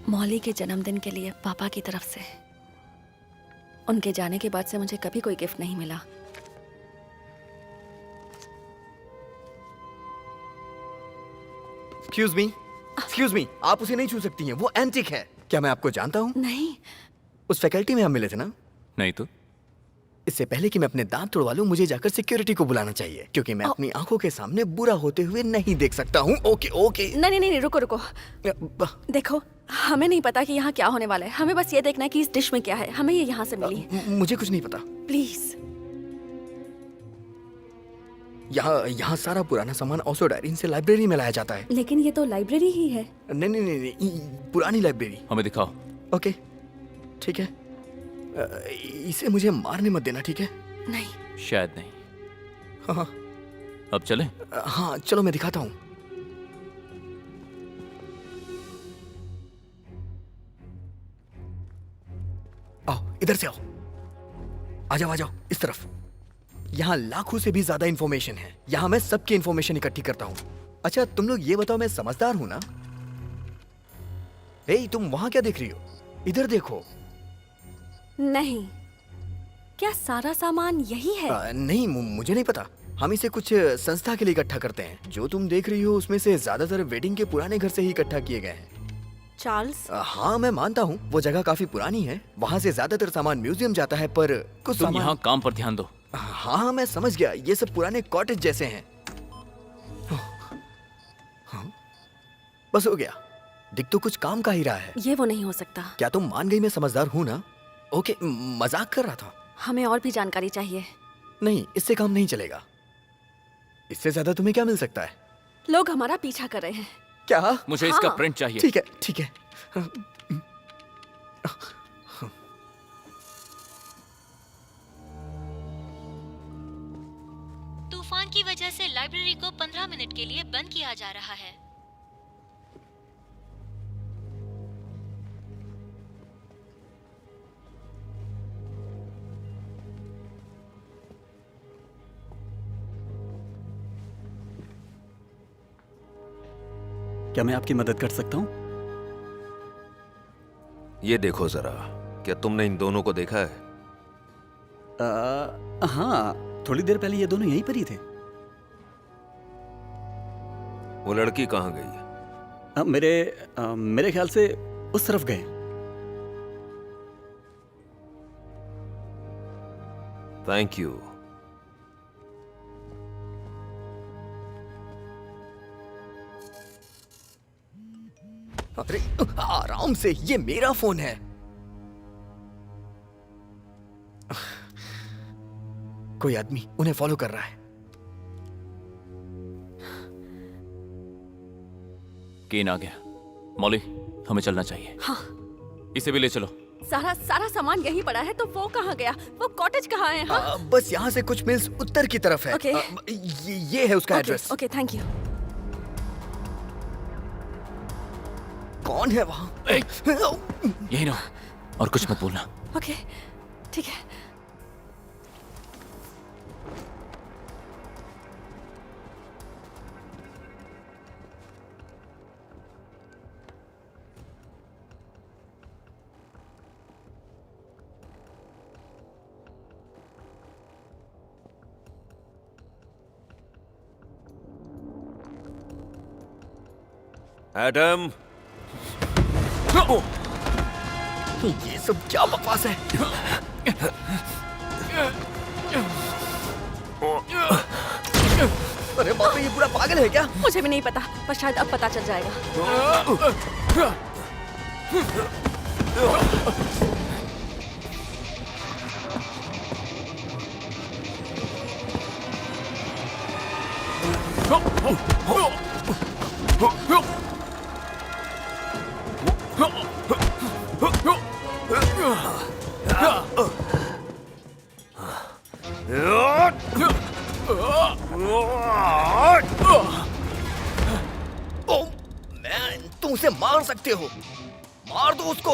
मौली के जन्मदिन के लिए पापा की तरफ से। उनके जाने के बाद से मुझे कभी कोई गिफ्ट नहीं मिला। एक्सक्यूज मी, आप उसे नहीं छू सकती हैं, वो एंटिक है। क्या मैं आपको जानता हूँ? नहीं। उस फैकल्टी में हम मिले थे ना? नहीं तो? इससे पहले कि मैं अपने दांत तोड़वा लूं, मुझे जाकर सिक्योरिटी को बुलाना चाहिए, क्योंकि मैं अपनी आंखों के सामने बुरा होते हुए नहीं देख सकता हूँ। Okay okay. नहीं नहीं नहीं, रुको रुको। देखो, हमें नहीं पता कि यहाँ क्या होने वाला है। हमें बस ये देखना है कि इस डिश में क्या है। हमें ये यहाँ से मिली है। मुझे कुछ नहीं पता। प्लीज। यहाँ सारा पुराना सामान ऑसोडायरीन से लाइब्रेरी में लाया जाता है। लेकिन ये तो लाइब्रेरी ही है। नहीं नहीं नहीं, नहीं पुरानी लाइब्रेरी। हमें दिखाओ। ओके ठीक है। इसे मुझे मारने मत देना, ठीक है? नहीं। शायद नहीं। हाँ अब चलें? हाँ चलो मैं दिखाता हूँ। आओ इधर से आओ, आ जाओ आ जाओ इस तरफ। यहाँ लाखों से भी ज्यादा इंफॉर्मेशन है। यहाँ मैं सबकी इंफॉर्मेशन इकट्ठी करता हूँ। अच्छा तुम लोग ये बताओ, मैं समझदार हूँ ना? ए तुम वहां क्या देख रही हो? इधर देखो। नहीं, क्या सारा सामान यही है? नहीं मुझे नहीं पता। हम इसे कुछ संस्था के लिए इकट्ठा करते हैं। जो तुम देख रही हो उसमें से ज्यादातर वेडिंग के पुराने घर से ही इकट्ठा किए गए हैं। चार्ल्स? हाँ मैं मानता हूँ वो जगह काफी पुरानी है। वहाँ से ज्यादातर सामान म्यूजियम जाता है, पर कुछ तुम सामान... यहाँ काम पर ध्यान दो। हाँ मैं समझ गया, ये सब पुराने कॉटेज जैसे हैं। हाँ, बस हो गया। दिख तो कुछ काम का ही रहा है। ये वो नहीं हो सकता। क्या तुम मान गई मैं समझदार हूँ ना? ओके मजाक कर रहा था। हमें और भी जानकारी चाहिए। नहीं इससे काम नहीं चलेगा। इससे ज्यादा तुम्हें क्या मिल सकता है? लोग हमारा पीछा कर रहे हैं। क्या? मुझे इसका प्रिंट चाहिए। ठीक है ठीक है। तूफान की वजह से लाइब्रेरी को 15 मिनट के लिए बंद किया जा रहा है। क्या मैं आपकी मदद कर सकता हूँ? ये देखो जरा, क्या तुमने इन दोनों को देखा है? हाँ, थोड़ी देर पहले ये दोनों यहीं पर ही थे। वो लड़की कहाँ गई? मेरे ख्याल से उस तरफ गए। Thank you. अरे आराम से, ये मेरा फोन है। कोई आदमी उन्हें फॉलो कर रहा है। केन आ गया। मॉली हमें चलना चाहिए। हाँ। इसे भी ले चलो। सारा सामान यहीं पड़ा है, तो वो कहाँ गया? वो कॉटेज कहाँ है? हाँ? बस यहाँ से कुछ मील्स उत्तर की तरफ है। ओके। ये है उसका एड्रेस। Okay thank you. कौन है वहाँ? यही ना, और कुछ मत बोलना। ओके ठीक है। एडम, ये सब क्या बकवास है? अरे बाप रे, ये पूरा पागल है क्या? मुझे भी नहीं पता, पर शायद अब पता चल जाएगा। तुम उसे मार सकते हो, मार दो उसको।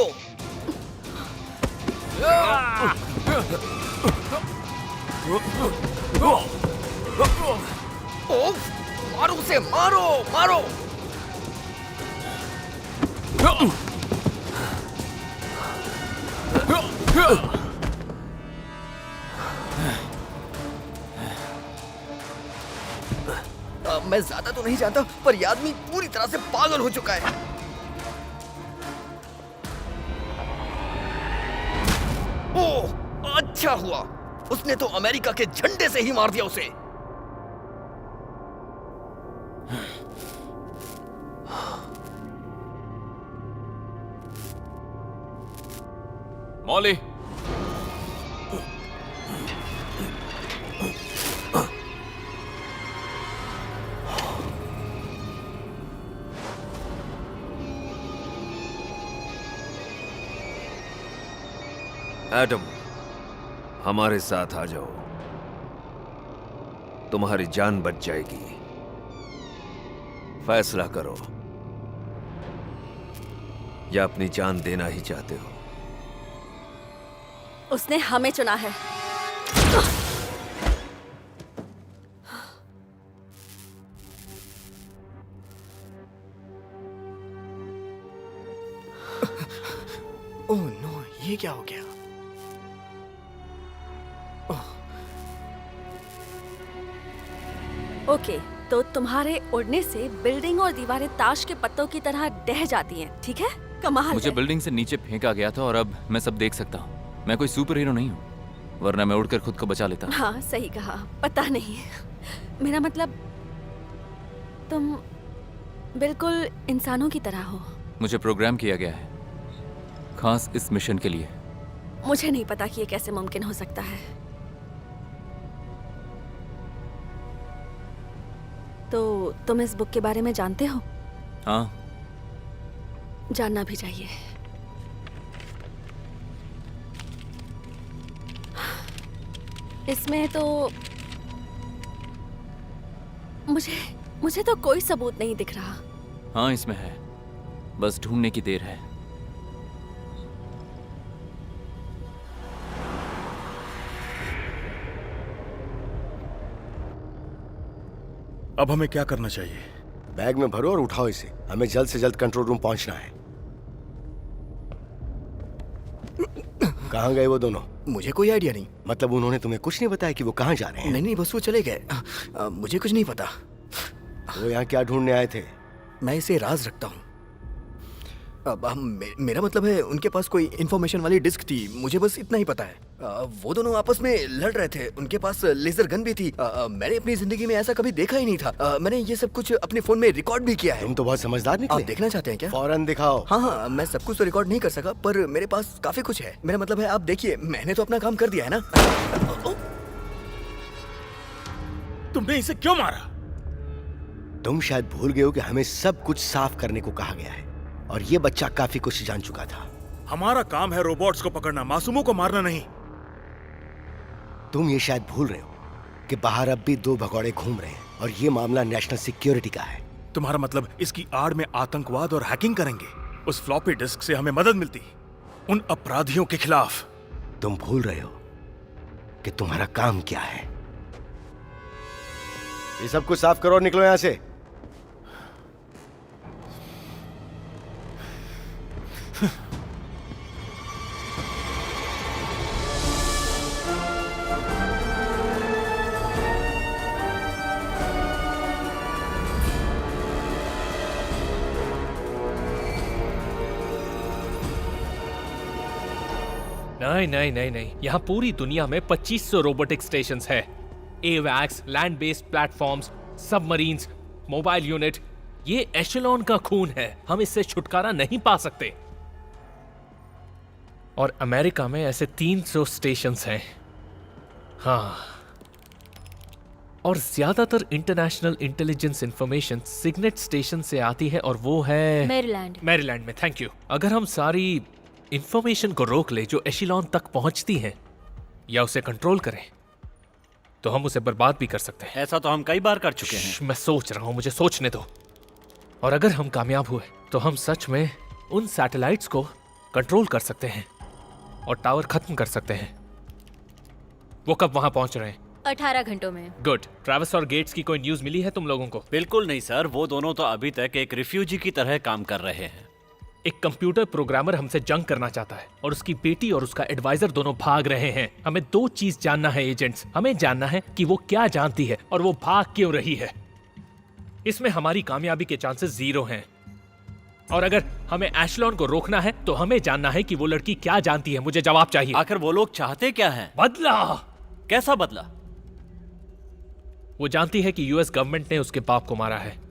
मारो उसे, मारो मारो। मैं ज्यादा तो नहीं जानता, पर यह आदमी पूरी तरह से पागल हो चुका है। ओह, अच्छा हुआ, उसने तो अमेरिका के झंडे से ही मार दिया उसे। मौली, एडम, हमारे साथ आ जाओ। तुम्हारी जान बच जाएगी। फैसला करो, या अपनी जान देना ही चाहते हो? उसने हमें चुना है। ओह नो, ये क्या हो गया? ओके, तो तुम्हारे उड़ने से बिल्डिंग और दीवारें ताश के पत्तों की तरह ढह जाती हैं, ठीक है? कमाल मुझे है। बिल्डिंग से नीचे फेंका गया था और अब मैं सब देख सकता हूँ। मैं कोई सुपर हीरो नहीं हूँ, वरना मैं उड़कर खुद को बचा लेता। हाँ, सही कहा। पता नहीं, मेरा मतलब तुम बिल्कुल इंसानों की तरह हो। मुझे प्रोग्राम किया गया है खास इस मिशन के लिए। मुझे नहीं पता कि ये कैसे मुमकिन हो सकता है। तो तुम इस बुक के बारे में जानते हो? हाँ, जानना भी चाहिए। इसमें तो मुझे तो कोई सबूत नहीं दिख रहा। हाँ इसमें है, बस ढूंढने की देर है। अब हमें क्या करना चाहिए? बैग में भरो और उठाओ इसे। हमें जल्द से जल्द कंट्रोल रूम पहुंचना है। कहाँ गए वो दोनों? मुझे कोई आइडिया नहीं। मतलब उन्होंने तुम्हें कुछ नहीं बताया कि वो कहाँ जा रहे हैं? नहीं नहीं, बस वो चले गए। मुझे कुछ नहीं पता। वो यहाँ क्या ढूंढने आए थे? मैं इसे राज रखता हूँ। अब मेरा मतलब है, उनके पास कोई इन्फॉर्मेशन वाली डिस्क थी, मुझे बस इतना ही पता है। वो दोनों आपस में लड़ रहे थे, उनके पास लेजर गन भी थी। मैंने अपनी जिंदगी में ऐसा कभी देखा ही नहीं था। मैंने ये सब कुछ अपने फोन में रिकॉर्ड भी किया है। तुम तो बहुत समझदार निकले। आप देखना चाहते हैं क्या? फौरन दिखाओ। हाँ हाँ, मैं सब कुछ तो रिकॉर्ड नहीं कर सका, पर मेरे पास काफी कुछ है। मेरा मतलब है, आप देखिए, मैंने तो अपना काम कर दिया है ना। तुमने इसे क्यों मारा? तुम शायद भूल गए हो कि हमें सब कुछ साफ करने को कहा गया है, और ये बच्चा काफी कुछ जान चुका था। हमारा काम है रोबोट्स को पकड़ना, मासूमों को मारना नहीं। तुम ये शायद भूल रहे हो कि बाहर अब भी 2 भगौड़े घूम रहे हैं, और ये मामला नेशनल सिक्योरिटी का है। तुम्हारा मतलब इसकी आड़ में आतंकवाद और हैकिंग करेंगे? उस फ्लॉपी डिस्क से हमें मदद मिलती उन अपराधियों के खिलाफ। तुम भूल रहे हो कि तुम्हारा काम क्या है। ये सब कुछ साफ करो और निकलो यहां से। नहीं नहीं नहीं नहीं, यहाँ पूरी दुनिया में 2500 रोबोटिक स्टेशंस है। एवैक्स, land based platforms, submarines, mobile unit. ये एशेलॉन का खून है, हम इससे छुटकारा नहीं पा सकते। और अमेरिका में ऐसे 300 स्टेशंस हैं। हाँ, और ज्यादातर international intelligence information signet station से आती है, और वो है मैरीलैंड में। Thank you. अगर हम सारी इंफॉर्मेशन को रोक ले जो एशिलॉन तक पहुंचती है, या उसे कंट्रोल करें, तो हम उसे बर्बाद भी कर सकते हैं। ऐसा तो हम कई बार कर चुके हैं। मैं सोच रहा हूं, मुझे सोचने दो। और अगर हम कामयाब हुए तो हम सच में उन सैटेलाइट्स को कंट्रोल कर सकते हैं और टावर खत्म कर सकते हैं। वो कब वहां पहुंच रहे हैं? 18 घंटों में। गुड। ट्रैविस और गेट्स की कोई न्यूज मिली है तुम लोगों को? बिल्कुल नहीं सर, वो दोनों तो अभी तक एक रिफ्यूजी की तरह काम कर रहे हैं। एक कंप्यूटर प्रोग्रामर हमसे जंग करना चाहता है, और उसकी बेटी और उसका एडवाइजर दोनों भाग रहे हैं। हमें 2 चीज जानना है एजेंट्स। हमें जानना है कि वो क्या जानती है और वो भाग क्यों रही है। इसमें हमारी कामयाबी के चांसेस 0 हैं। और अगर हमें एशलॉन को रोकना है तो हमें जानना है कि वो लड़की क्या जानती है। मुझे जवाब चाहिए। आखिर वो लोग चाहते क्या हैं? बदला। कैसा बदला? वो जानती है कि यूएस गवर्नमेंट ने उसके बाप को मारा है।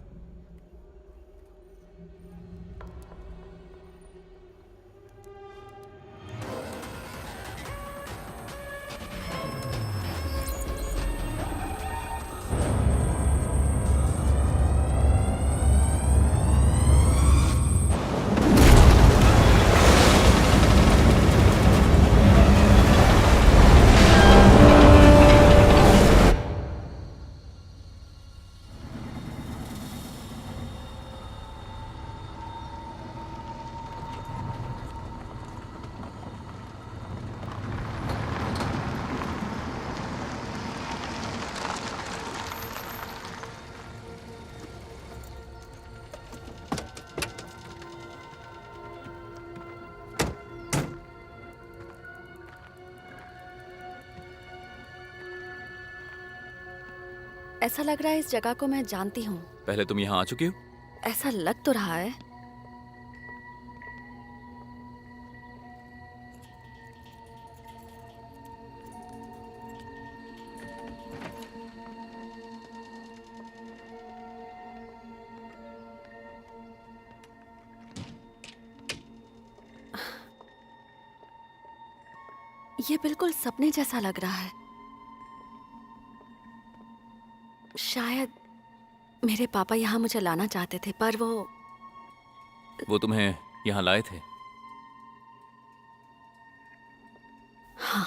ऐसा लग रहा है इस जगह को मैं जानती हूँ। पहले तुम यहाँ आ चुकी हो? ऐसा लग तो रहा है। ये बिल्कुल सपने जैसा लग रहा है। शायद मेरे पापा यहाँ मुझे लाना चाहते थे, पर वो तुम्हें यहाँ लाए थे? हाँ।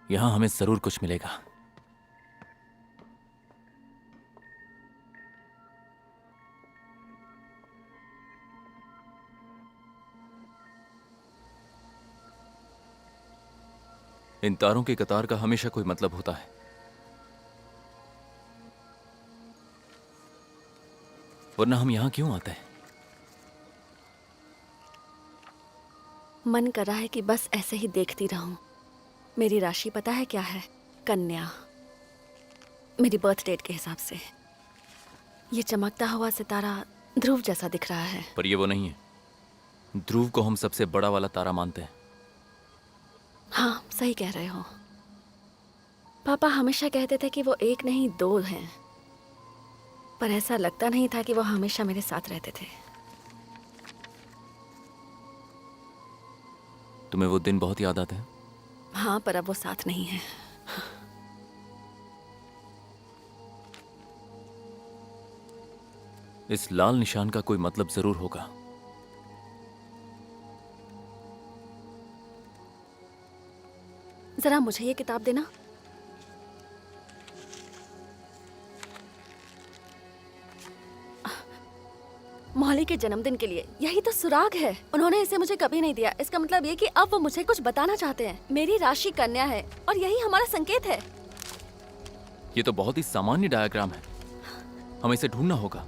यहाँ हमें जरूर कुछ मिलेगा। इन तारों की कतार का हमेशा कोई मतलब होता है। वरना हम यहां क्यों आते हैं? मन कर रहा है कि बस ऐसे ही देखती रहूं। मेरी राशि पता है क्या है? कन्या। मेरी बर्थ डेट के हिसाब से ये चमकता हुआ सितारा ध्रुव जैसा दिख रहा है। पर ये वो नहीं है। ध्रुव को हम सबसे बड़ा वाला तारा मानते हैं। हाँ, सही कह रहे हो। पापा हमेशा कहते थे कि वो एक नहीं दो हैं, पर ऐसा लगता नहीं था कि वो हमेशा मेरे साथ रहते थे। तुम्हें वो दिन बहुत याद आते हैं? हाँ, पर अब वो साथ नहीं है। इस लाल निशान का कोई मतलब जरूर होगा। जरा मुझे ये किताब देना। मौली के जन्मदिन के लिए यही तो सुराग है। उन्होंने इसे मुझे कभी नहीं दिया। इसका मतलब ये कि अब वो मुझे कुछ बताना चाहते हैं। मेरी राशि कन्या है और यही हमारा संकेत है। ये तो बहुत ही सामान्य डायग्राम है। हमें इसे ढूंढना होगा।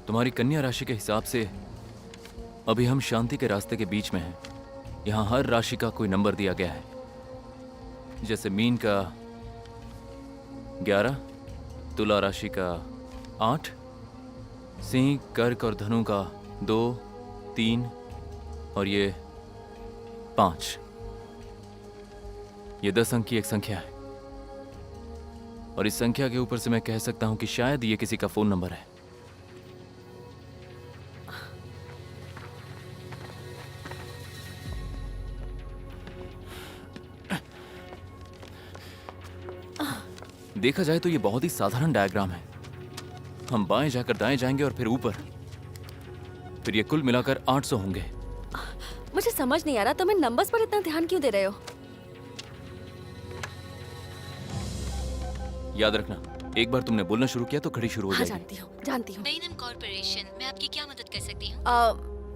तुम्हारी कन्या राशि के हिसाब से अभी हम शांति के रास्ते के बीच में हैं। यहाँ हर राशि का कोई नंबर दिया गया है, जैसे मीन का 11, तुला राशि का 8, सिंह, कर्क और धनु का 2, 3 और ये 5। ये 10 अंक की एक संख्या है और इस संख्या के ऊपर से मैं कह सकता हूं कि शायद ये किसी का फोन नंबर है। देखा जाए तो ये बहुत ही साधारण डायग्राम है। हम बाएं जाकर दाएं जाएंगे और फिर ऊपर, फिर ये कुल मिलाकर 800 होंगे। मुझे समझ नहीं आ रहा तुम इन नंबर्स पर इतना ध्यान क्यों दे रहे हो? याद रखना, एक बार तुमने बोलना शुरू किया तो घड़ी शुरू हो हाँ, जाएगी। जानती हूँ। बेनम कॉर्पोरेशन, मैं आपकी क्या मदद कर सकती हूँ?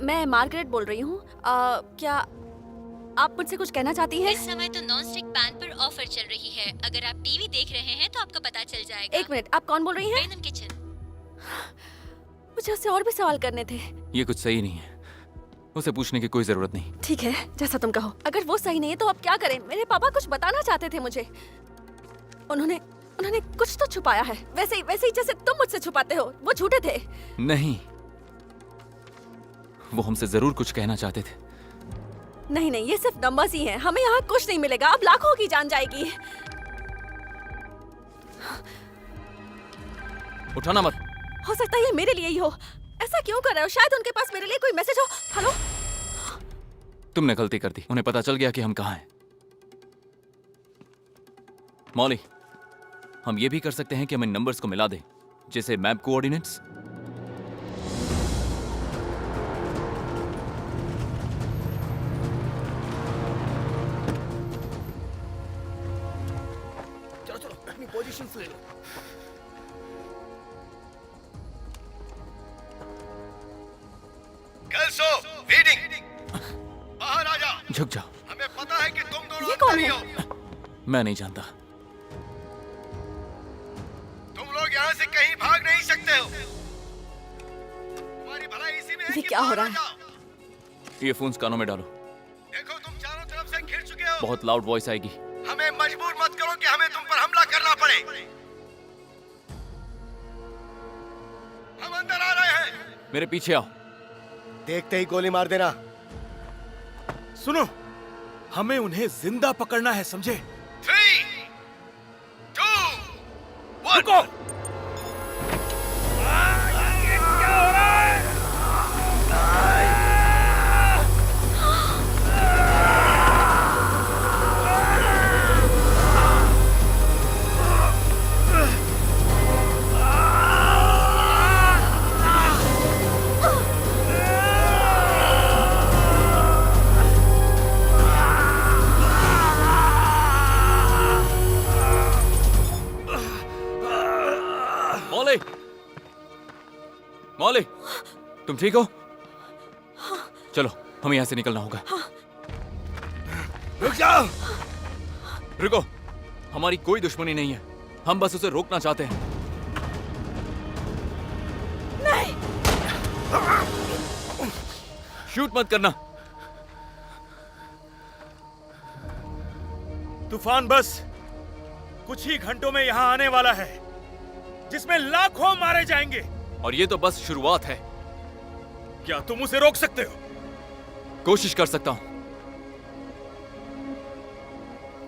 मैं मार्गरेट बोल रही हूँ। क्या आप मुझसे कुछ कहना चाहती हैं? इस समय तो नॉन स्टिक पैन पर ऑफर चल रही है। अगर आप टीवी देख रहे हैं तो आपको पता चल जाएगा। एक मिनट, आप कौन बोल रही हैं? बेनम किचन। मुझे उससे और भी सवाल करने थे। ये कुछ सही नहीं है, उसे पूछने की कोई जरूरत नहीं। ठीक है, जैसा तुम कहो। अगर वो सही नहीं है तो अब क्या करें? मेरे पापा कुछ बताना चाहते थे मुझे। उन्होंने कुछ तो छुपाया है, वैसे ही जैसे तुम मुझसे छुपाते हो। वो झूठे थे। नहीं, वो हमसे जरूर कुछ कहना चाहते थे। नहीं, ये सिर्फ नंबर्स ही हैं। हमें यहाँ कुछ नहीं मिलेगा। अब लाखों की जान जाएगी। उठाना मत। हो सकता है ये मेरे लिए ही हो। ऐसा क्यों कर रहे हो? शायद उनके पास मेरे लिए कोई मैसेज हो। हेलो? तुमने गलती कर दी। उन्हें पता चल गया कि हम कहाँ हैं। मौली, हम ये भी कर सकते हैं कि हम इन नंबर्स को मिला दें, जैसे मैप कोऑर्डिनेट्स। चलो अपनी पोजीशन ले लो। Kelso, reading. बाहर आ जा। झुक जाओ। हमें पता है कि तुम दोनों ये कौन है? मैं नहीं जानता। तुम लोग यहाँ से कहीं भाग नहीं सकते हो। तुम्हारी भलाई इसी में है ये कि क्या हो बाहर रहा आ है? जाओ। ये फोन्स कानों में डालो। देखो, तुम चारों तरफ से घिर चुके हो। बहुत लाउड वॉइस आएगी। हमें मजबूर मत करो कि हमें तुम पर हमला करना पड़े। हम अंदर आ रहे हैं। मेरे पीछे आओ। देखते ही गोली मार देना। सुनो, हमें उन्हें जिंदा पकड़ना है, समझे? 3, 2, 1 रुको। मौली, मौली, तुम ठीक हो? चलो, हमें यहाँ से निकलना होगा। रुक जाओ। रुको, हमारी कोई दुश्मनी नहीं है, हम बस उसे रोकना चाहते हैं। नहीं। शूट मत करना। तूफान बस कुछ ही घंटों में यहाँ आने वाला है, जिसमें लाखों मारे जाएंगे। और ये तो बस शुरुआत है। क्या तुम उसे रोक सकते हो? कोशिश कर सकता हूं।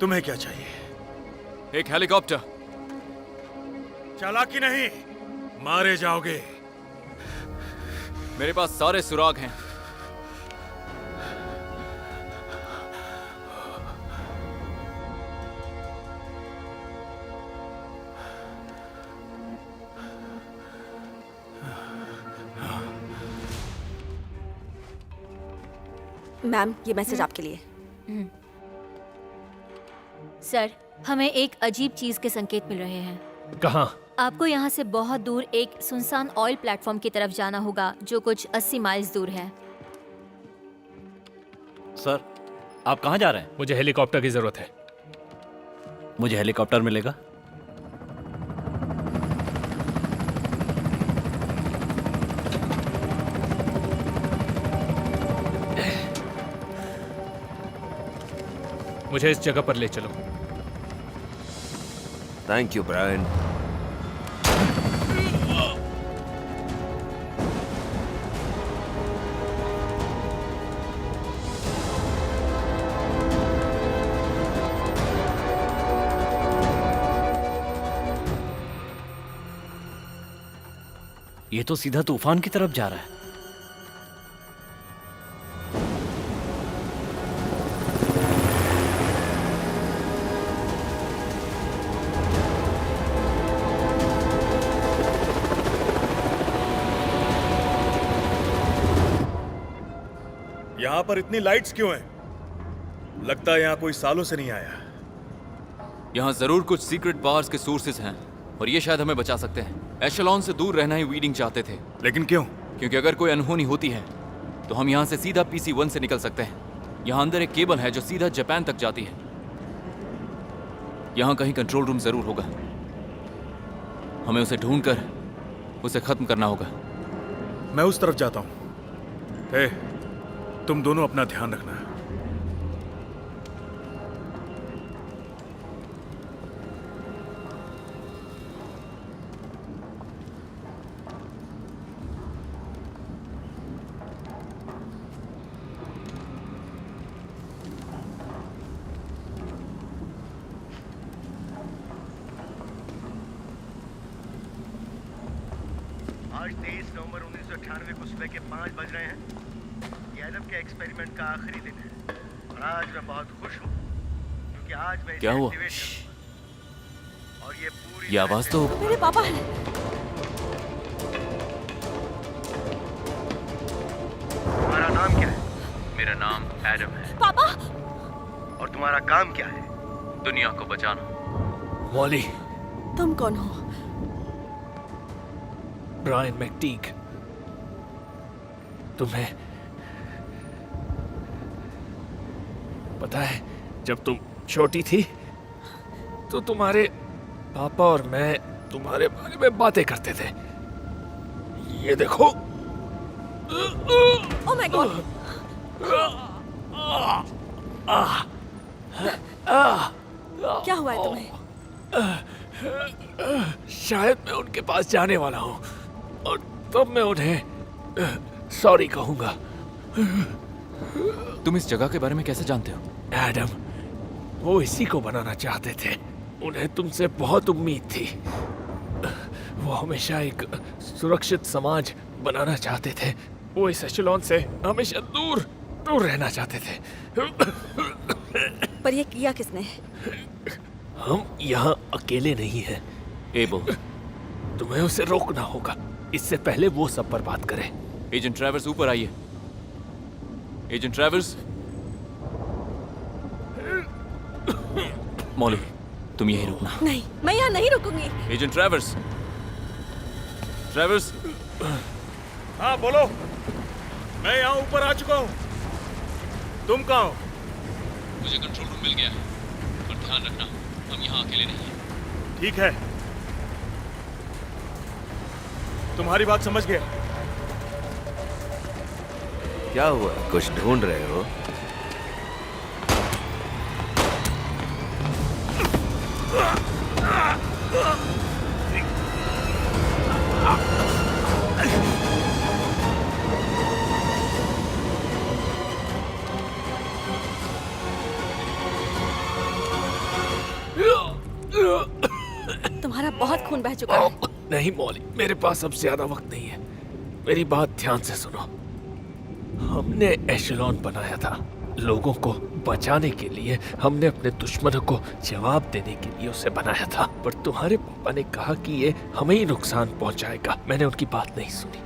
तुम्हें क्या चाहिए? एक हेलीकॉप्टर। चालाकी नहीं, मारे जाओगे। मेरे पास सारे सुराग हैं। मैम, ये मैसेज आपके लिए। सर, हमें एक अजीब चीज के संकेत मिल रहे हैं। कहाँ? आपको यहाँ से बहुत दूर एक सुनसान ऑयल प्लेटफॉर्म की तरफ जाना होगा, जो कुछ 80 माइल्स दूर है। सर, आप कहाँ जा रहे हैं? मुझे हेलीकॉप्टर की जरूरत है। मुझे हेलीकॉप्टर मिलेगा? मुझे इस जगह पर ले चलो। Thank you Brian. ये तो सीधा तूफान की तरफ जा रहा है। यहाँ पर इतनी लाइट्स क्यों हैं? लगता है यहाँ कोई सालों से नहीं आया। यहाँ जरूर कुछ सीक्रेट पावर्स के सोर्सेज हैं और ये शायद हमें बचा सकते हैं। एशेलॉन से दूर रहना ही वीडिंग चाहते थे। लेकिन क्यों? क्योंकि अगर कोई अनहोनी होती है तो हम यहाँ से सीधा PC-1 से निकल सकते हैं। यहाँ अंदर एक केबल है जो सीधा जापान तक जाती है। यहाँ कहीं कंट्रोल रूम जरूर होगा। हमें उसे ढूंढकर उसे खत्म करना होगा। मैं उस तरफ जाता हूँ। तुम दोनों अपना ध्यान रखना। आज 23 नवंबर 1998 को सुबह के 5 बज रहे हैं। ये एडम के एक्सपेरिमेंट का आखिरी दिन है और आज मैं बहुत खुश हूँ क्योंकि आज मैं क्या हुआ? और ये पूरी ये आवाज तो मेरे पापा हैं। तुम्हारा नाम क्या है? मेरा नाम एडम है। पापा! और तुम्हारा काम क्या है? दुनिया को बचाना। मॉली। तुम कौन हो? ब्रायन मैकटीग। तुम्हें पता है, जब तुम छोटी थी तो तुम्हारे पापा और मैं तुम्हारे बारे में बातें करते थे। ये देखो। Oh my God! क्या हुआ है तुम्हें? शायद मैं उनके पास जाने वाला हूँ और तब मैं उन्हें सॉरी कहूँगा। तुम इस जगह के बारे में कैसे जानते हो? एडम, वो इसी को बनाना चाहते थे। उन्हें तुमसे बहुत उम्मीद थी। वो हमेशा एक सुरक्षित समाज बनाना चाहते थे। वो इस एशेलॉन से हमेशा दूर दूर रहना चाहते थे। पर ये किया किसने? हम यहाँ अकेले नहीं हैं। एबो, तुम्हें उसे रोकना होगा, इससे पहले वो सब पर बात करे। एजेंट ट्रैवर्स, ऊपर आइए। Agent traverse. मॉली, तुम यहीं रुकना। नहीं, मैं यहाँ नहीं रुकूंगी। Agent traverse. ट्रैवर्स। हाँ बोलो। मैं यहाँ ऊपर आ चुका हूँ। तुम कहाँ हो? मुझे कंट्रोल रूम मिल गया है, पर ध्यान रखना हम यहाँ अकेले नहीं हैं। ठीक है, तुम्हारी बात समझ गया। क्या हुआ? कुछ ढूंढ रहे हो? तुम्हारा बहुत खून बह चुका है। नहीं मौली, मेरे पास अब ज्यादा वक्त नहीं है। मेरी बात ध्यान से सुनो। हमने एशेलॉन बनाया था लोगों को बचाने के लिए। हमने अपने दुश्मनों को जवाब देने के लिए उसे बनाया था। पर तुम्हारे पापा ने कहा कि ये हमें ही नुकसान पहुंचाएगा। मैंने उनकी बात नहीं सुनी,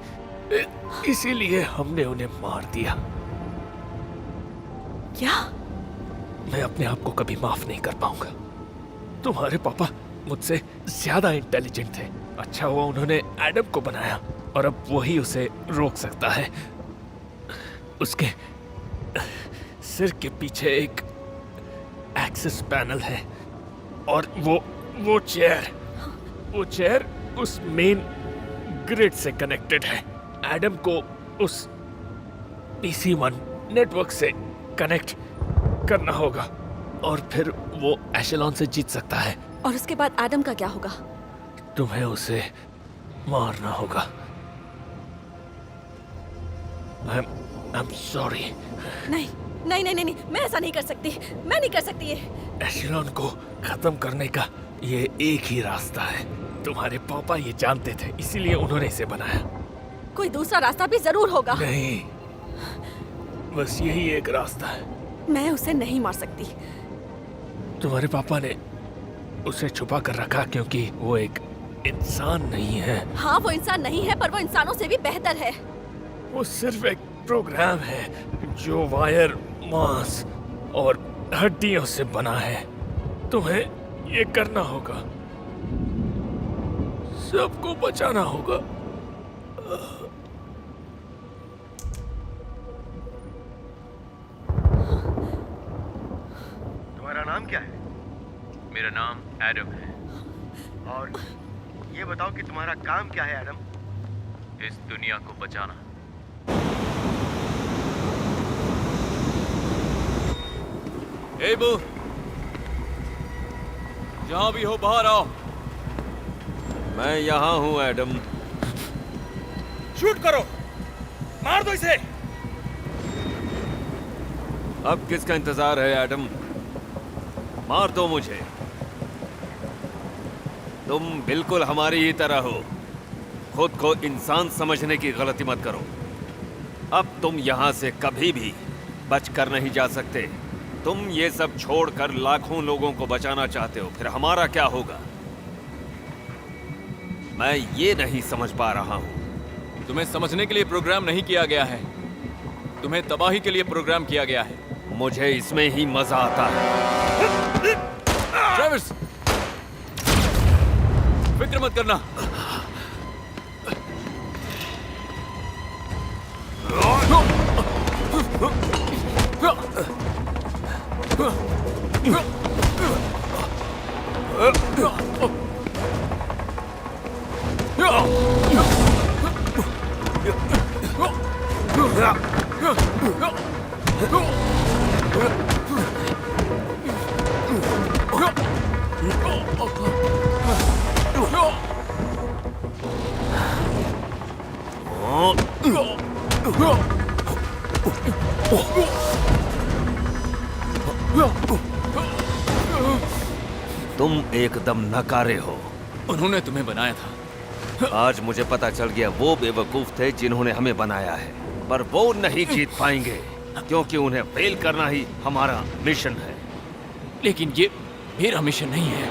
इसीलिए हमने उन्हें मार दिया। क्या? मैं अपने आप को कभी माफ नहीं कर पाऊंगा। तुम्हारे पापा मुझसे ज्यादा इंटेलिजेंट थे। अच्छा हुआ उन्होंने एडम को बनाया और अब वही उसे रोक सकता है। उसके सिर के पीछे एक एक्सेस पैनल है और वो चेयर उस मेन ग्रिड से कनेक्टेड है। एडम को उस PC-1 नेटवर्क से कनेक्ट करना होगा और फिर वो एशेलॉन से जीत सकता है। और उसके बाद एडम का क्या होगा? तुम्हें उसे मारना होगा। I'm sorry। नहीं नहीं नहीं नहीं, मैं ऐसा नहीं कर सकती। मैं नहीं कर सकती ये। एशेलॉन को खत्म करने का ये एक ही रास्ता है। तुम्हारे पापा ये जानते थे, इसीलिए उन्होंने इसे बनाया। कोई दूसरा रास्ता भी जरूर होगा। नहीं, बस यही एक रास्ता है। मैं उसे नहीं मार सकती। तुम्हारे पापा ने उसे छुपा कर रखा क्योंकि वो एक इंसान नहीं है। हाँ, वो इंसान नहीं है, पर वो इंसानों से भी बेहतर है। वो सिर्फ एक प्रोग्राम है जो वायर, मांस और हड्डियों से बना है। तुम्हें ये करना होगा, सबको बचाना होगा। तुम्हारा नाम क्या है? मेरा नाम एडम है। और ये बताओ कि तुम्हारा काम क्या है एडम? इस दुनिया को बचाना। एबो, जहां भी हो बाहर आओ। मैं यहाँ हूँ एडम। शूट करो, मार दो इसे। अब किसका इंतजार है एडम? मार दो मुझे। तुम बिल्कुल हमारी ही तरह हो। खुद को इंसान समझने की गलती मत करो। अब तुम यहाँ से कभी भी बचकर नहीं जा सकते। तुम ये सब छोड़कर लाखों लोगों को बचाना चाहते हो, फिर हमारा क्या होगा? मैं ये नहीं समझ पा रहा हूँ। तुम्हें समझने के लिए प्रोग्राम नहीं किया गया है, तुम्हें तबाही के लिए प्रोग्राम किया गया है। मुझे इसमें ही मजा आता है। ट्रैवर्स, फिक्र मत करना। तुम एकदम नकारे हो। उन्होंने तुम्हें बनाया था। आज मुझे पता चल गया वो बेवकूफ थे जिन्होंने हमें बनाया है, पर वो नहीं जीत पाएंगे क्योंकि उन्हें फेल करना ही हमारा मिशन है। लेकिन ये मेरा मिशन नहीं है।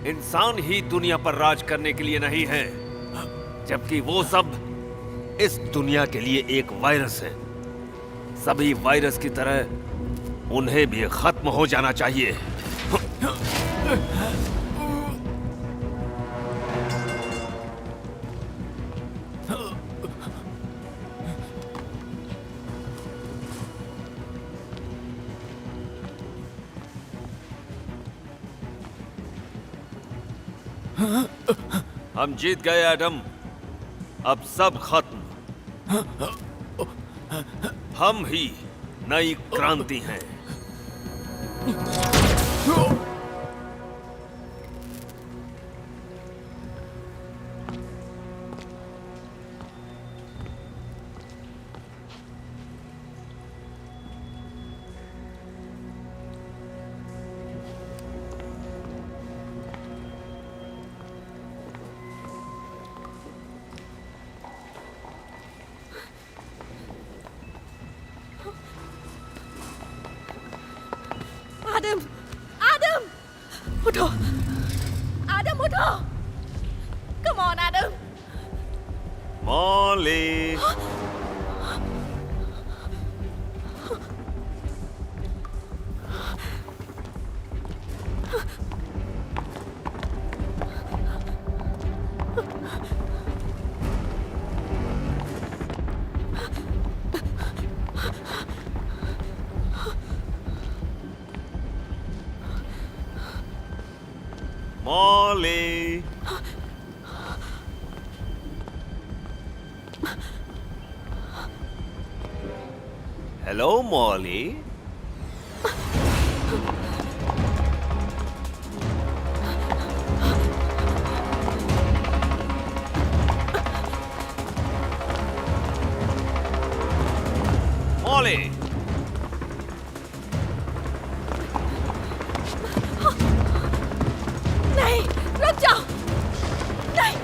इंसान ही दुनिया पर राज करने के लिए नहीं है, जबकि वो सब इस दुनिया के लिए एक वायरस है। सभी वायरस की तरह उन्हें भी खत्म हो जाना चाहिए। हम जीत गए एडम, अब सब खत्म। हम ही नई क्रांति हैं। आदम, आदम, उठो, आदम उठो, come on Adam. Molly, Molly, hello Molly. Molly, नहीं, रुक जाओ, नहीं,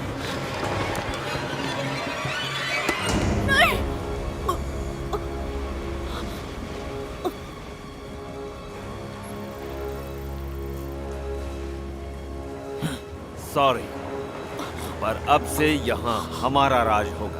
नहीं। सॉरी, पर अब से यहाँ हमारा राज होगा।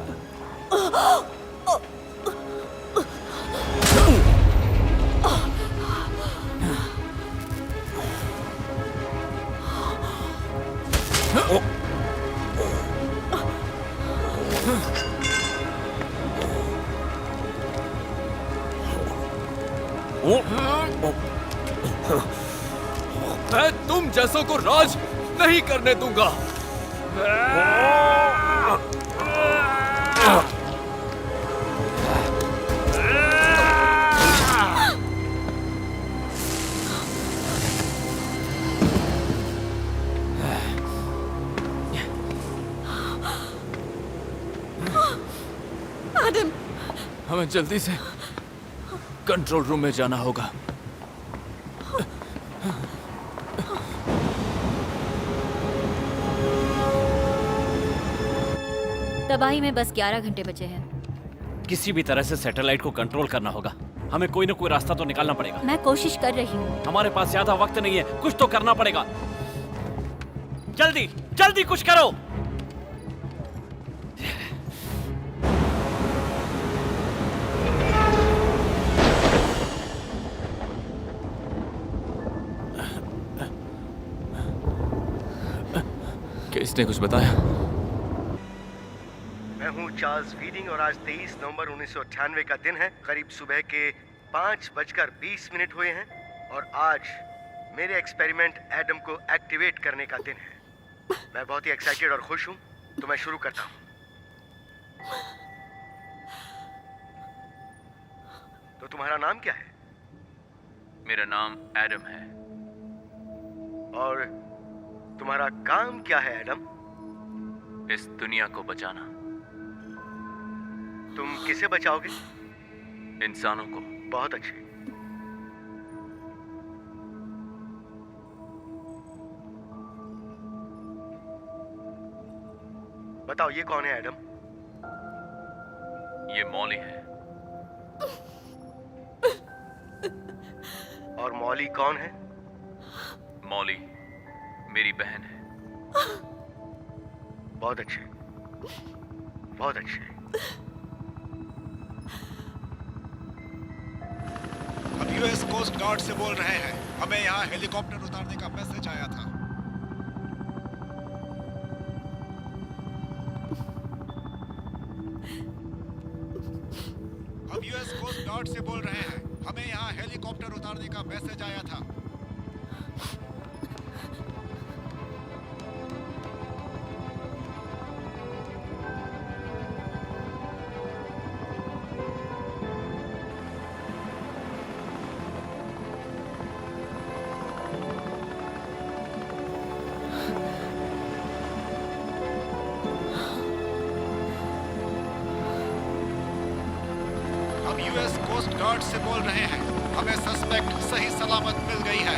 मैं तुम जैसों को राज नहीं करने दूंगा। आदम, हमें जल्दी से कंट्रोल रूम में जाना होगा। तबाही में बस 11 घंटे बचे हैं। किसी भी तरह से सैटेलाइट को कंट्रोल करना होगा। हमें कोई ना कोई रास्ता तो निकालना पड़ेगा। मैं कोशिश कर रही हूँ। हमारे पास ज्यादा वक्त नहीं है, कुछ तो करना पड़ेगा। जल्दी जल्दी कुछ करो। इसने कुछ बताया? मैं हूँ चार्ल्स वीडिंग और आज 23 नवंबर 1998 का दिन है। करीब सुबह के 5:20 हुए हैं और आज मेरे एक्सपेरिमेंट एडम को एक्टिवेट करने का दिन है। मैं बहुत ही एक्साइटेड और खुश हूँ, तो मैं शुरू करता हूँ। तो तुम्हारा नाम क्या है? मेरा नाम एडम है। और तुम्हारा काम क्या है एडम? इस दुनिया को बचाना। तुम किसे बचाओगे? इंसानों को। बहुत अच्छे। बताओ ये कौन है एडम? ये मॉली है। और मॉली कौन है? मॉली मेरी बहन है। बहुत अच्छे, बहुत अच्छे। हम यूएस कोस्ट गार्ड से बोल रहे हैं। हमें यहाँ हेलीकॉप्टर उतारने का मैसेज आया था। हम यूएस कोस्ट गार्ड से बोल रहे हैं। हमें यहाँ हेलीकॉप्टर उतारने का मैसेज आया था। हम यूएस कोस्ट गार्ड से बोल रहे हैं। हमें सस्पेक्ट सही सलामत मिल गई है।